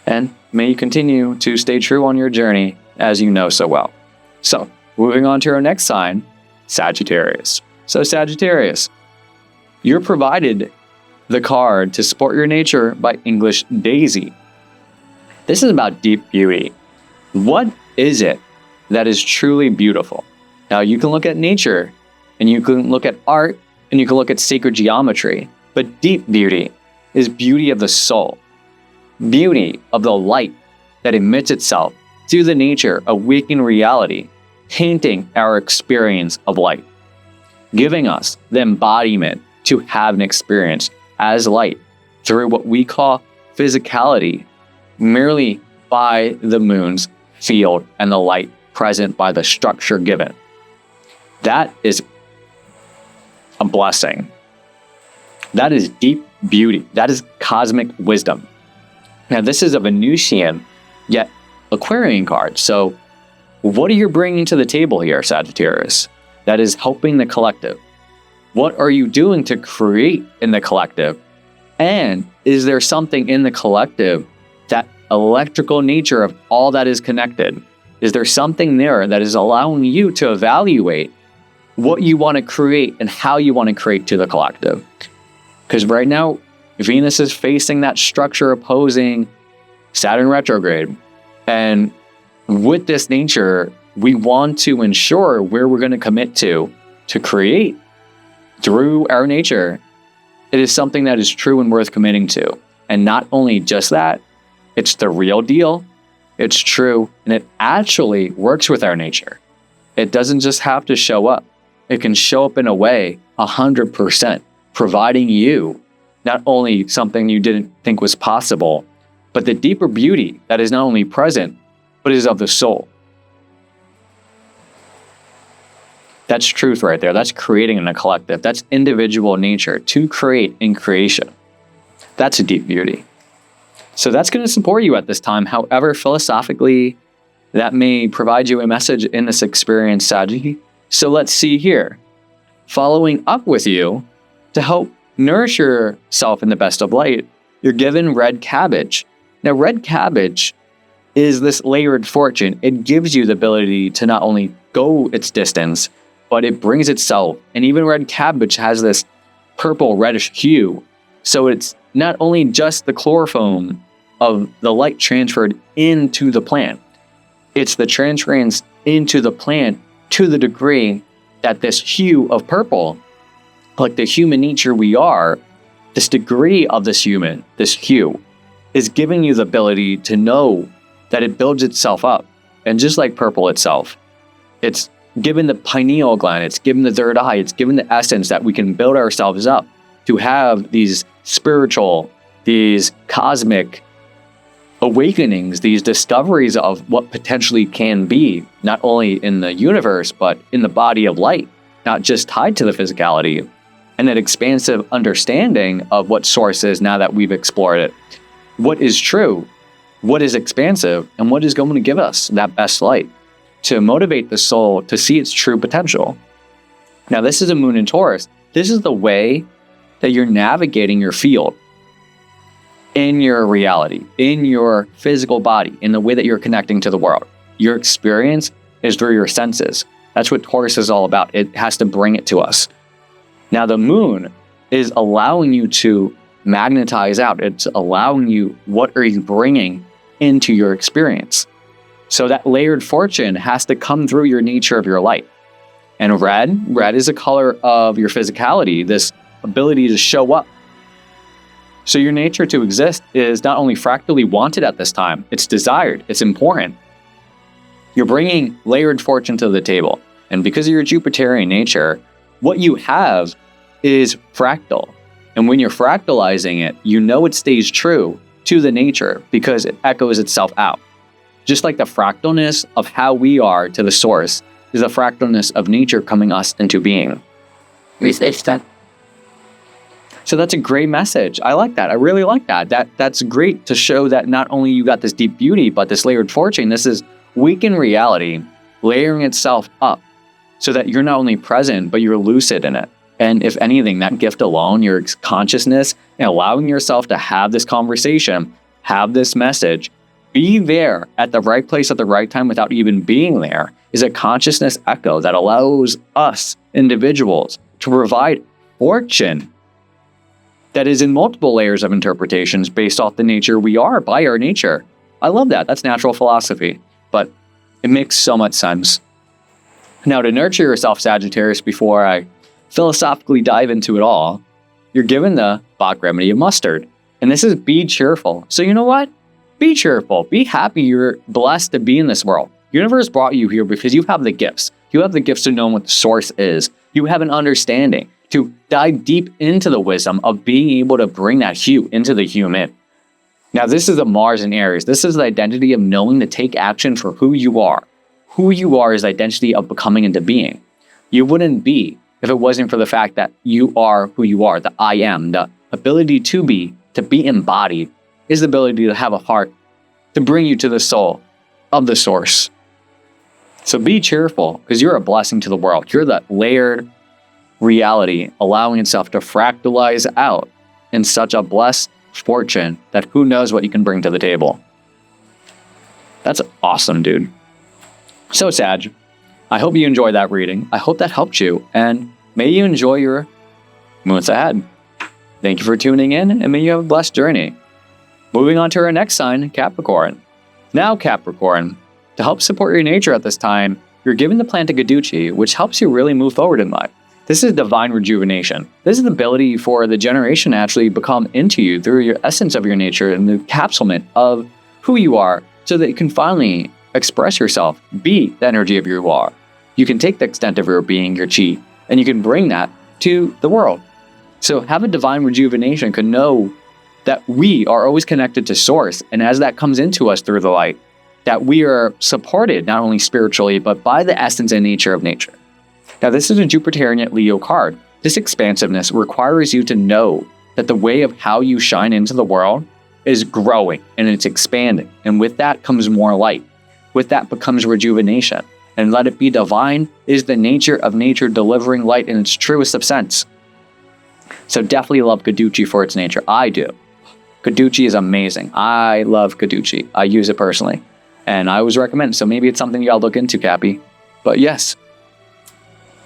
And may you continue to stay true on your journey as you know so well. So moving on to our next sign, Sagittarius. So Sagittarius, you're provided the card to support your nature by English Daisy. This is about deep beauty. What is it that is truly beautiful? Now, you can look at nature, and you can look at art, and you can look at sacred geometry, but deep beauty is beauty of the soul, beauty of the light that emits itself through the nature of waking reality, painting our experience of light, giving us the embodiment to have an experience as light through what we call physicality, merely by the moon's field and the light present by the structure given. That is a blessing. That is deep beauty. That is cosmic wisdom. Now, this is a Venusian, yet Aquarian card. So what are you bringing to the table here, Sagittarius? That is helping the collective. What are you doing to create in the collective? And is there something in the collective, that electrical nature of all that is connected? Is there something there that is allowing you to evaluate what you want to create and how you want to create to the collective? Because right now, Venus is facing that structure opposing Saturn retrograde. And with this nature, we want to ensure where we're going to commit to create through our nature. It is something that is true and worth committing to. And not only just that, it's the real deal, it's true, and it actually works with our nature. It doesn't just have to show up. It can show up in a way 100%, providing you not only something you didn't think was possible, but the deeper beauty that is not only present, but is of the soul. That's truth right there. That's creating in a collective. That's individual nature to create in creation. That's a deep beauty. So that's going to support you at this time. However, philosophically, that may provide you a message in this experience, Saggy. So let's see here. Following up with you to help nourish yourself in the best of light, you're given red cabbage. Now, red cabbage is this layered fortune. It gives you the ability to not only go its distance, but it brings itself. And even red cabbage has this purple reddish hue. So it's not only just the chlorophyll of the light transferred into the plant, it's the transference into the plant to the degree that this hue of purple, like the human nature we are, this degree of this hue, is giving you the ability to know that it builds itself up. And just like purple itself, it's given the pineal gland, it's given the third eye, it's given the essence that we can build ourselves up to have these spiritual, these cosmic awakenings, these discoveries of what potentially can be, not only in the universe, but in the body of light, not just tied to the physicality, and an expansive understanding of what source is now that we've explored it. What is true, what is expansive, and what is going to give us that best light to motivate the soul to see its true potential. Now, this is a moon in Taurus. This is the way that you're navigating your field in your reality, in your physical body, in the way that you're connecting to the world. Your experience is through your senses. That's what Taurus is all about. It has to bring it to us. Now, the moon is allowing you to magnetize out. It's allowing you, what are you bringing into your experience? So that layered fortune has to come through your nature of your light. And red is a color of your physicality, this ability to show up. So your nature to exist is not only fractally wanted at this time, it's desired, it's important. You're bringing layered fortune to the table. And because of your Jupiterian nature, what you have is fractal. And when you're fractalizing it, you know it stays true to the nature because it echoes itself out. Just like the fractalness of how we are to the source is the fractalness of nature coming us into being. So that's a great message. I like that. I really like that. That's great to show that not only you got this deep beauty, but this layered fortune. This is weakened reality layering itself up so that you're not only present, but you're lucid in it. And if anything, that gift alone, your consciousness, and allowing yourself to have this conversation, have this message, be there at the right place at the right time without even being there, is a consciousness echo that allows us individuals to provide fortune that is in multiple layers of interpretations based off the nature we are by our nature. I love that. That's natural philosophy, but it makes so much sense. Now, to nurture yourself, Sagittarius, before I philosophically dive into it all, you're given the Bach remedy of mustard. And this is be cheerful. So you know what? be cheerful, be happy. You're blessed to be in this world. Universe brought you here because you have the gifts. You have the gifts to know what the source is. You have an understanding to dive deep into the wisdom of being able to bring that hue into the human. Now, this is a Mars in Aries. This is the identity of knowing to take action for who you are. Who you are is the identity of becoming into being. You wouldn't be if it wasn't for the fact that you are who you are, the I am, the ability to be embodied, is the ability to have a heart to bring you to the soul of the source. So be cheerful because you're a blessing to the world. You're that layered reality allowing itself to fractalize out in such a blessed fortune that who knows what you can bring to the table. That's awesome, dude. So Sag, I hope you enjoyed that reading. I hope that helped you, and may you enjoy your months ahead. Thank you for tuning in, and may you have a blessed journey. Moving on to our next sign, Capricorn. Now, Capricorn, to help support your nature at this time, you're given the plant of 𝒟, which helps you really move forward in life. This is divine rejuvenation. This is the ability for the generation to actually become into you through your essence of your nature and the encapsulation of who you are so that you can finally express yourself, be the energy of you are. You can take the extent of your being, your chi, and you can bring that to the world. So have a divine rejuvenation can know that we are always connected to source, and as that comes into us through the light, that we are supported not only spiritually, but by the essence and nature of nature. Now, this is a Jupiterian Leo card. This expansiveness requires you to know that the way of how you shine into the world is growing and it's expanding. And with that comes more light. With that becomes rejuvenation. And let it be divine is the nature of nature delivering light in its truest of sense. So definitely love 𝒟 for its nature. I do. 𝒟 is amazing. I love 𝒟. I use it personally. And I always recommend it. So maybe it's something you gotta look into, Cappy. But yes,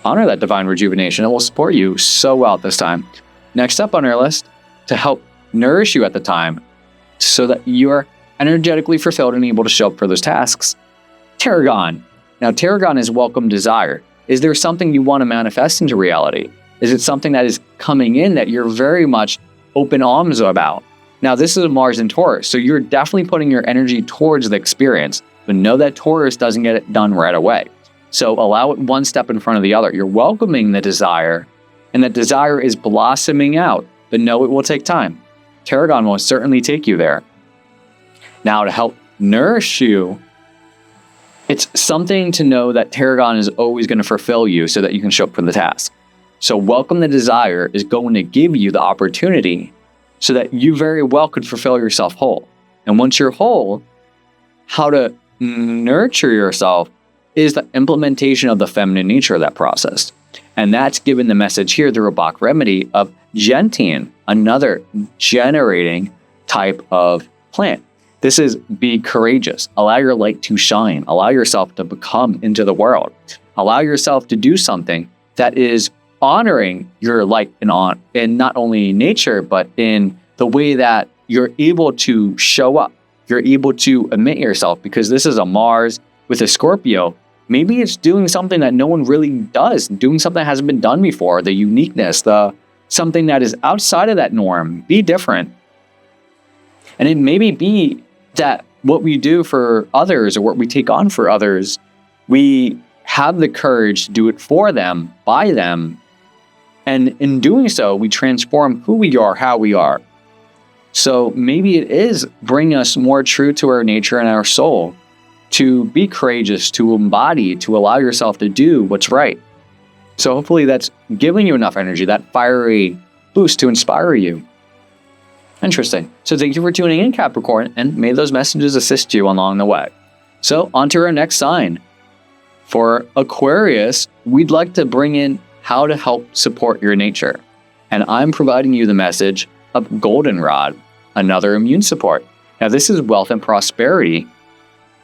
honor that divine rejuvenation. It will support you so well at this time. Next up on our list, to help nourish you at the time so that you are energetically fulfilled and able to show up for those tasks, Tarragon. Now, Tarragon is welcome desire. Is there something you want to manifest into reality? Is it something that is coming in that you're very much open arms about? Now, this is a Mars in Taurus, so you're definitely putting your energy towards the experience, but know that Taurus doesn't get it done right away. So allow it one step in front of the other. You're welcoming the desire, and that desire is blossoming out, but know it will take time. Tarragon will certainly take you there. Now, to help nourish you, it's something to know that Tarragon is always going to fulfill you so that you can show up for the task. So welcome the desire is going to give you the opportunity so that you very well could fulfill yourself whole. And once you're whole, how to nurture yourself is the implementation of the feminine nature of that process. And that's given the message here through a Bach remedy of gentian, another generating type of plant. This is be courageous, allow your light to shine, allow yourself to become into the world, allow yourself to do something that is honoring your light in not only nature, but in the way that you're able to show up, you're able to emit yourself, because this is a Mars with a Scorpio. Maybe it's doing something that no one really does, doing something that hasn't been done before, the uniqueness, something that is outside of that norm. Be different. And it maybe be that what we do for others or what we take on for others, we have the courage to do it for them, by them. And in doing so, we transform who we are, how we are. So maybe it is bringing us more true to our nature and our soul, to be courageous, to embody, to allow yourself to do what's right. So hopefully that's giving you enough energy, that fiery boost to inspire you. Interesting. So thank you for tuning in, Capricorn, and may those messages assist you along the way. So on to our next sign. For Aquarius, we'd like to bring in how to help support your nature. And I'm providing you the message of goldenrod, another immune support. Now this is wealth and prosperity.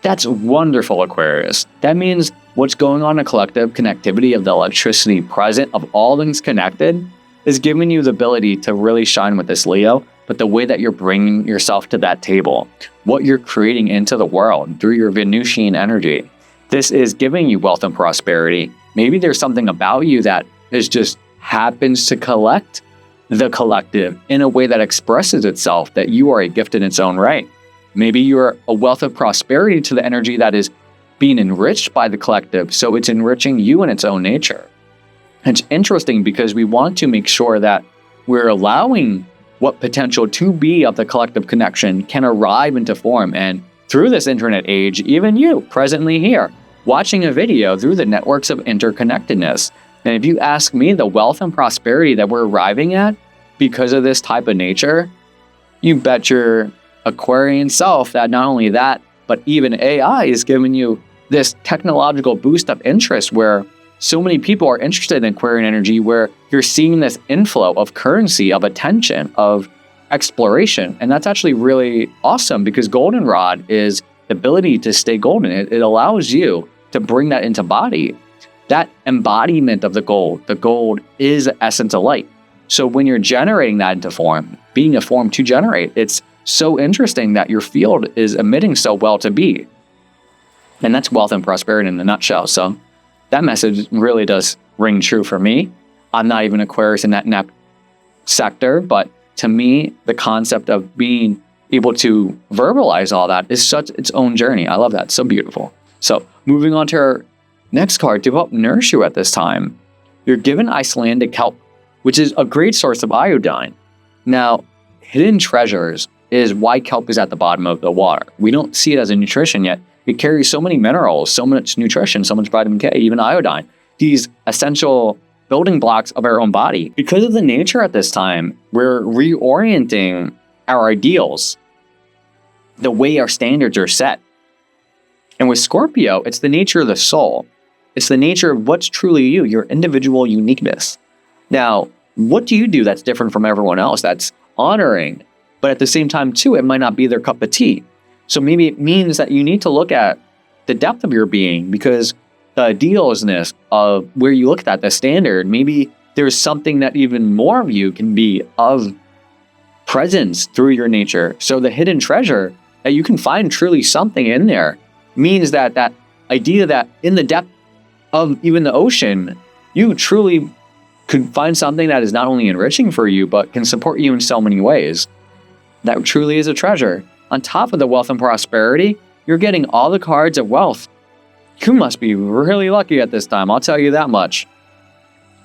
That's wonderful, Aquarius. That means what's going on in a collective connectivity of the electricity present of all things connected is giving you the ability to really shine with this Leo, but the way that you're bringing yourself to that table, what you're creating into the world through your Venusian energy. This is giving you wealth and prosperity. Maybe there's something about you that is just happens to collect the collective in a way that expresses itself, that you are a gift in its own right. Maybe you're a wealth of prosperity to the energy that is being enriched by the collective, so it's enriching you in its own nature. It's interesting because we want to make sure that we're allowing what potential to be of the collective connection can arrive into form. And through this internet age, even you, presently here, watching a video through the networks of interconnectedness. And if you ask me, the wealth and prosperity that we're arriving at because of this type of nature, you bet your Aquarian self that not only that, but even AI is giving you this technological boost of interest where so many people are interested in Aquarian energy, where you're seeing this inflow of currency, of attention, of exploration. And that's actually really awesome because goldenrod is the ability to stay golden. It allows you to bring that into body. That embodiment of the gold is the essence of light. So when you're generating that into form, being a form to generate, it's so interesting that your field is emitting so well to be. And that's wealth and prosperity in a nutshell. So that message really does ring true for me. I'm not even Aquarius in that sector, but to me, the concept of being able to verbalize all that is such its own journey. I love that. So beautiful. So moving on to our next card, to help nourish you at this time, you're given Icelandic kelp, which is a great source of iodine. Now, hidden treasures is why kelp is at the bottom of the water. We don't see it as a nutrition yet. It carries so many minerals, so much nutrition, so much vitamin K, even iodine, these essential building blocks of our own body. Because of the nature at this time, we're reorienting our ideals, the way our standards are set. And with Scorpio, it's the nature of the soul. It's the nature of what's truly you, your individual uniqueness. Now, what do you do that's different from everyone else, that's honoring, but at the same time too, it might not be their cup of tea. So maybe it means that you need to look at the depth of your being, because the idealness of where you look at the standard, maybe there's something that even more of you can be of presence through your nature. So the hidden treasure that you can find truly something in there means that that idea that in the depth of even the ocean, you truly could find something that is not only enriching for you, but can support you in so many ways. That truly is a treasure. On top of the wealth and prosperity, you're getting all the cards of wealth. You must be really lucky at this time, I'll tell you that much.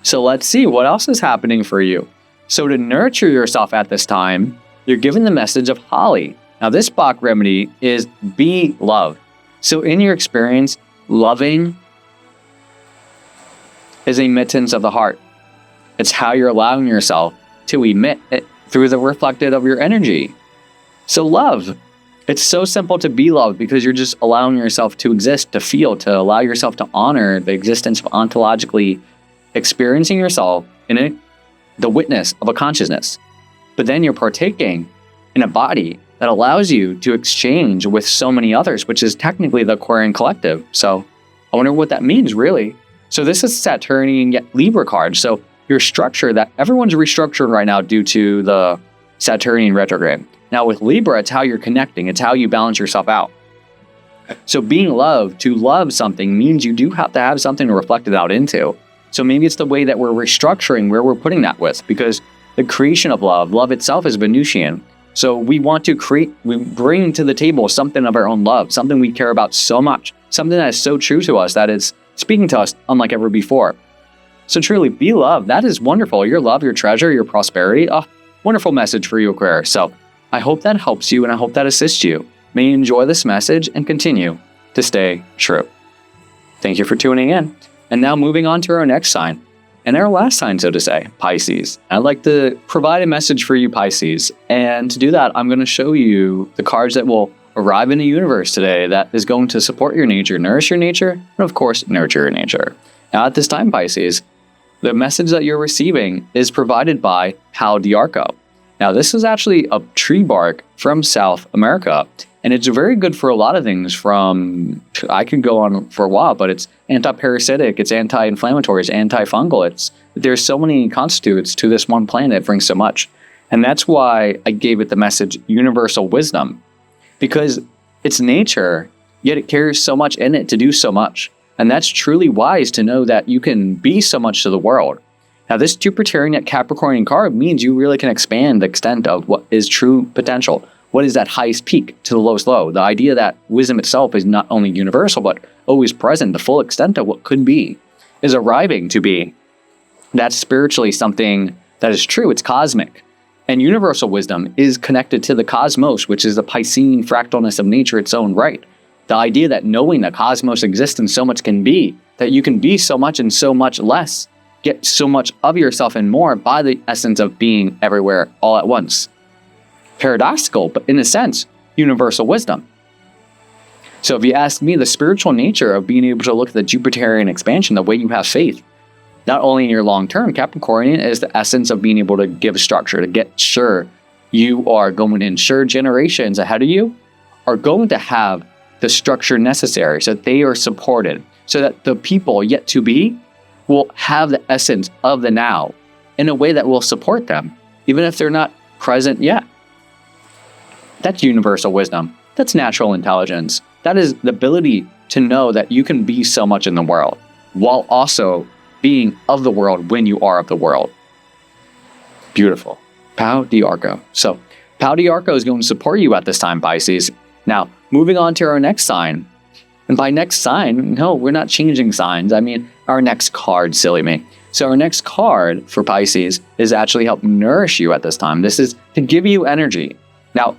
So let's see what else is happening for you. So to nurture yourself at this time, you're given the message of holly. Now this Bach remedy is be love. So in your experience, loving is a mittens of the heart. It's how you're allowing yourself to emit it through the reflected of your energy. So love, it's so simple to be loved because you're just allowing yourself to exist, to feel, to allow yourself to honor the existence of ontologically experiencing yourself in the witness of a consciousness. But then you're partaking in a body that allows you to exchange with so many others, which is technically the Aquarian collective. So I wonder what that means, really. So this is Saturnian yet Libra card. So your structure that everyone's restructured right now due to the Saturnian retrograde. Now with Libra, it's how you're connecting. It's how you balance yourself out. So being loved, to love something means you do have to have something to reflect it out into. So maybe it's the way that we're restructuring where we're putting that with, because the creation of love itself is Venusian. So we want to we bring to the table something of our own love, something we care about so much, something that is so true to us that is speaking to us unlike ever before. So truly be loved. That is wonderful. Your love, your treasure, your prosperity. Oh, wonderful message for you, Aquarius. So I hope that helps you and I hope that assists you. May you enjoy this message and continue to stay true. Thank you for tuning in. And now moving on to our next sign, and our last sign, so to say, Pisces. I'd like to provide a message for you, Pisces. And to do that, I'm going to show you the cards that will arrive in the universe today that is going to support your nature, nourish your nature, and of course, nurture your nature. Now at this time, Pisces, the message that you're receiving is provided by 𝒑𝒏𝒄𝒂. Now this is actually a tree bark from South America. And it's very good for a lot of things I could go on for a while, but it's anti-parasitic, it's anti-inflammatory, it's antifungal. There's so many constituents to this one plant that brings so much. And that's why I gave it the message universal wisdom, because it's nature, yet it carries so much in it to do so much. And that's truly wise to know that you can be so much to the world. Now this Jupiterian at Capricorn card means you really can expand the extent of what is true potential. what is that highest peak to the lowest low? The idea that wisdom itself is not only universal, but always present, the full extent of what could be, is arriving to be. That's spiritually something that is true. It's cosmic. And universal wisdom is connected to the cosmos, which is the Piscean fractalness of nature its own right. The idea that knowing that cosmos exists and so much can be, that you can be so much and so much less, get so much of yourself and more by the essence of being everywhere all at once. Paradoxical, but in a sense, universal wisdom. So if you ask me, the spiritual nature of being able to look at the Jupiterian expansion, the way you have faith, not only in your long-term, Capricornian is the essence of being able to give structure, to get sure you are going to ensure generations ahead of you are going to have the structure necessary so that they are supported, so that the people yet to be will have the essence of the now in a way that will support them, even if they're not present yet. That's universal wisdom. That's natural intelligence. That is the ability to know that you can be so much in the world while also being of the world when you are of the world. Beautiful. 𝒑𝒏 𝑑. So 𝒑𝒏 𝑑 is going to support you at this time, Pisces. Now, moving on to our next sign. And by next sign, no, we're not changing signs. I mean, our next card, silly me. So our next card for Pisces is actually help nourish you at this time. This is to give you energy. Now,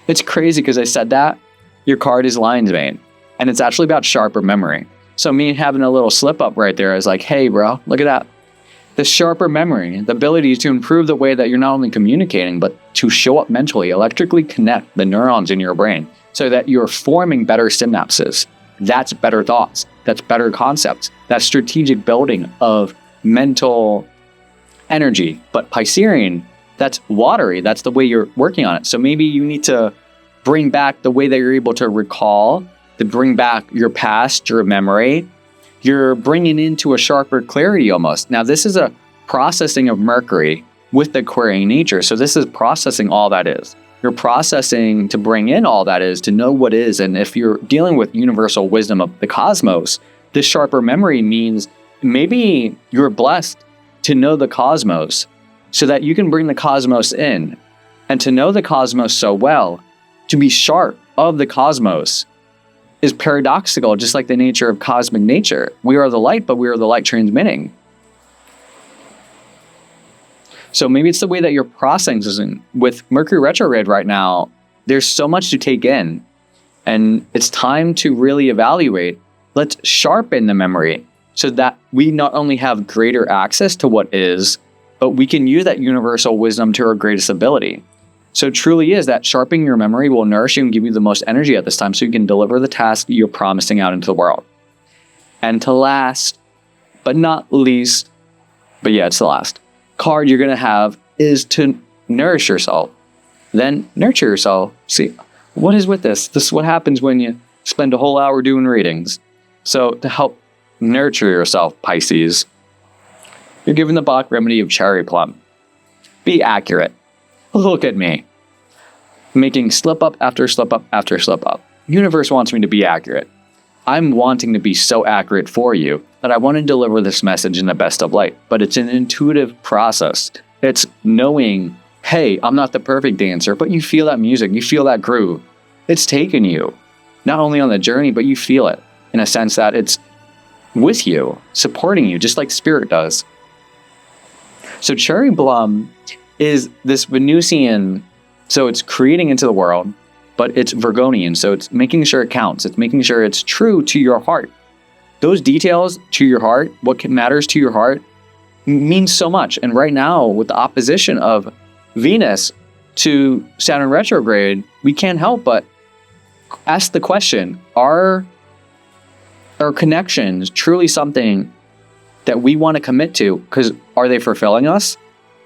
it's crazy because I said that. Your card is Lion's Mane. And it's actually about sharper memory. So me having a little slip up right there is like, hey, bro, look at that. The sharper memory, the ability to improve the way that you're not only communicating, but to show up mentally, electrically connect the neurons in your brain so that you're forming better synapses. That's better thoughts. That's better concepts. That's strategic building of mental energy. But Piscean, that's watery. That's the way you're working on it. So maybe you need to bring back the way that you're able to recall, to bring back your past, your memory. You're bringing into a sharper clarity almost. Now, this is a processing of Mercury with the Aquarian nature. So this is processing all that is. You're processing to bring in all that is, to know what is. And if you're dealing with universal wisdom of the cosmos, this sharper memory means maybe you're blessed to know the cosmos so that you can bring the cosmos in. And to know the cosmos so well, to be sharp of the cosmos, is paradoxical, just like the nature of cosmic nature. We are the light, but we are the light transmitting. So maybe it's the way that you're processing. With Mercury retrograde right now, there's so much to take in. And it's time to really evaluate. Let's sharpen the memory so that we not only have greater access to what is, but we can use that universal wisdom to our greatest ability. So it truly is that sharpening your memory will nourish you and give you the most energy at this time so you can deliver the task you're promising out into the world. And to last, but not least, but yeah, it's the last card you're going to have is to nourish yourself. Then nurture yourself. See, what is with this? This is what happens when you spend a whole hour doing readings. So to help nurture yourself, Pisces, you're given the Bach remedy of cherry plum. Be accurate. Look at me. Making slip up after slip up after slip up. Universe wants me to be accurate. I'm wanting to be so accurate for you that I want to deliver this message in the best of light. But it's an intuitive process. It's knowing, hey, I'm not the perfect dancer, but you feel that music, you feel that groove. It's taken you, not only on the journey, but you feel it in a sense that it's with you, supporting you, just like spirit does. So cherry plum is this Venusian, so it's creating into the world, but it's Virgonian, so it's making sure it counts. It's making sure it's true to your heart. Those details to your heart, what matters to your heart, means so much. And right now, with the opposition of Venus to Saturn retrograde, we can't help but ask the question, are our connections truly something that we want to commit to? Because are they fulfilling us?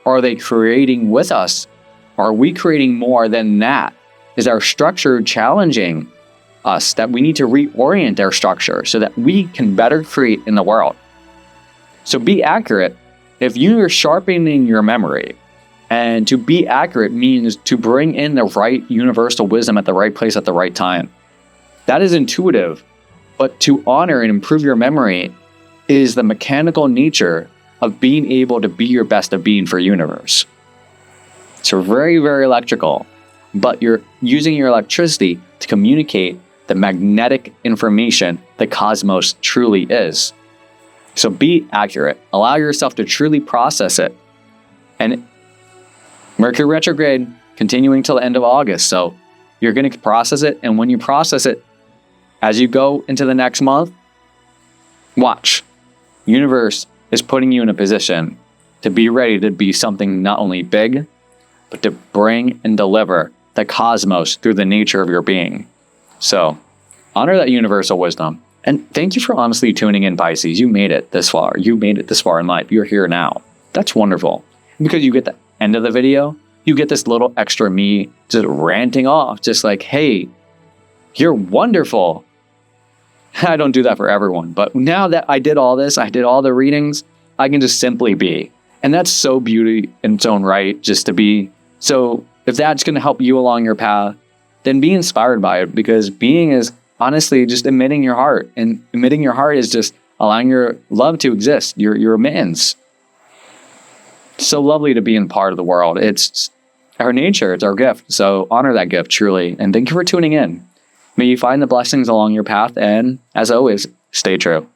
Are they creating with us? Are we creating more than that? Is our structure challenging us that we need to reorient our structure so that we can better create in the world? So be accurate. If you are sharpening your memory, and to be accurate means to bring in the right universal wisdom at the right place at the right time. That is intuitive, but to honor and improve your memory is the mechanical nature of being able to be your best of being for universe. So very, very electrical. but you're using your electricity to communicate the magnetic information the cosmos truly is. So be accurate. Allow yourself to truly process it. And Mercury retrograde continuing till the end of August. So you're going to process it. And when you process it, as you go into the next month, watch. Universe is putting you in a position to be ready to be something not only big, but to bring and deliver the cosmos through the nature of your being. So honor that universal wisdom. And thank you for honestly tuning in, Pisces. You made it this far. You made it this far in life. You're here now. That's wonderful. Because you get the end of the video, you get this little extra me just ranting off, just like, hey, you're wonderful. I don't do that for everyone. But now that I did all this, I did all the readings, I can just simply be. And that's so beauty in its own right, just to be. So if that's going to help you along your path, then be inspired by it, because being is honestly just emitting your heart. And emitting your heart is just allowing your love to exist, your amends. So lovely to be in part of the world. It's our nature, it's our gift. So honor that gift truly. And thank you for tuning in. May you find the blessings along your path. And as always, stay true.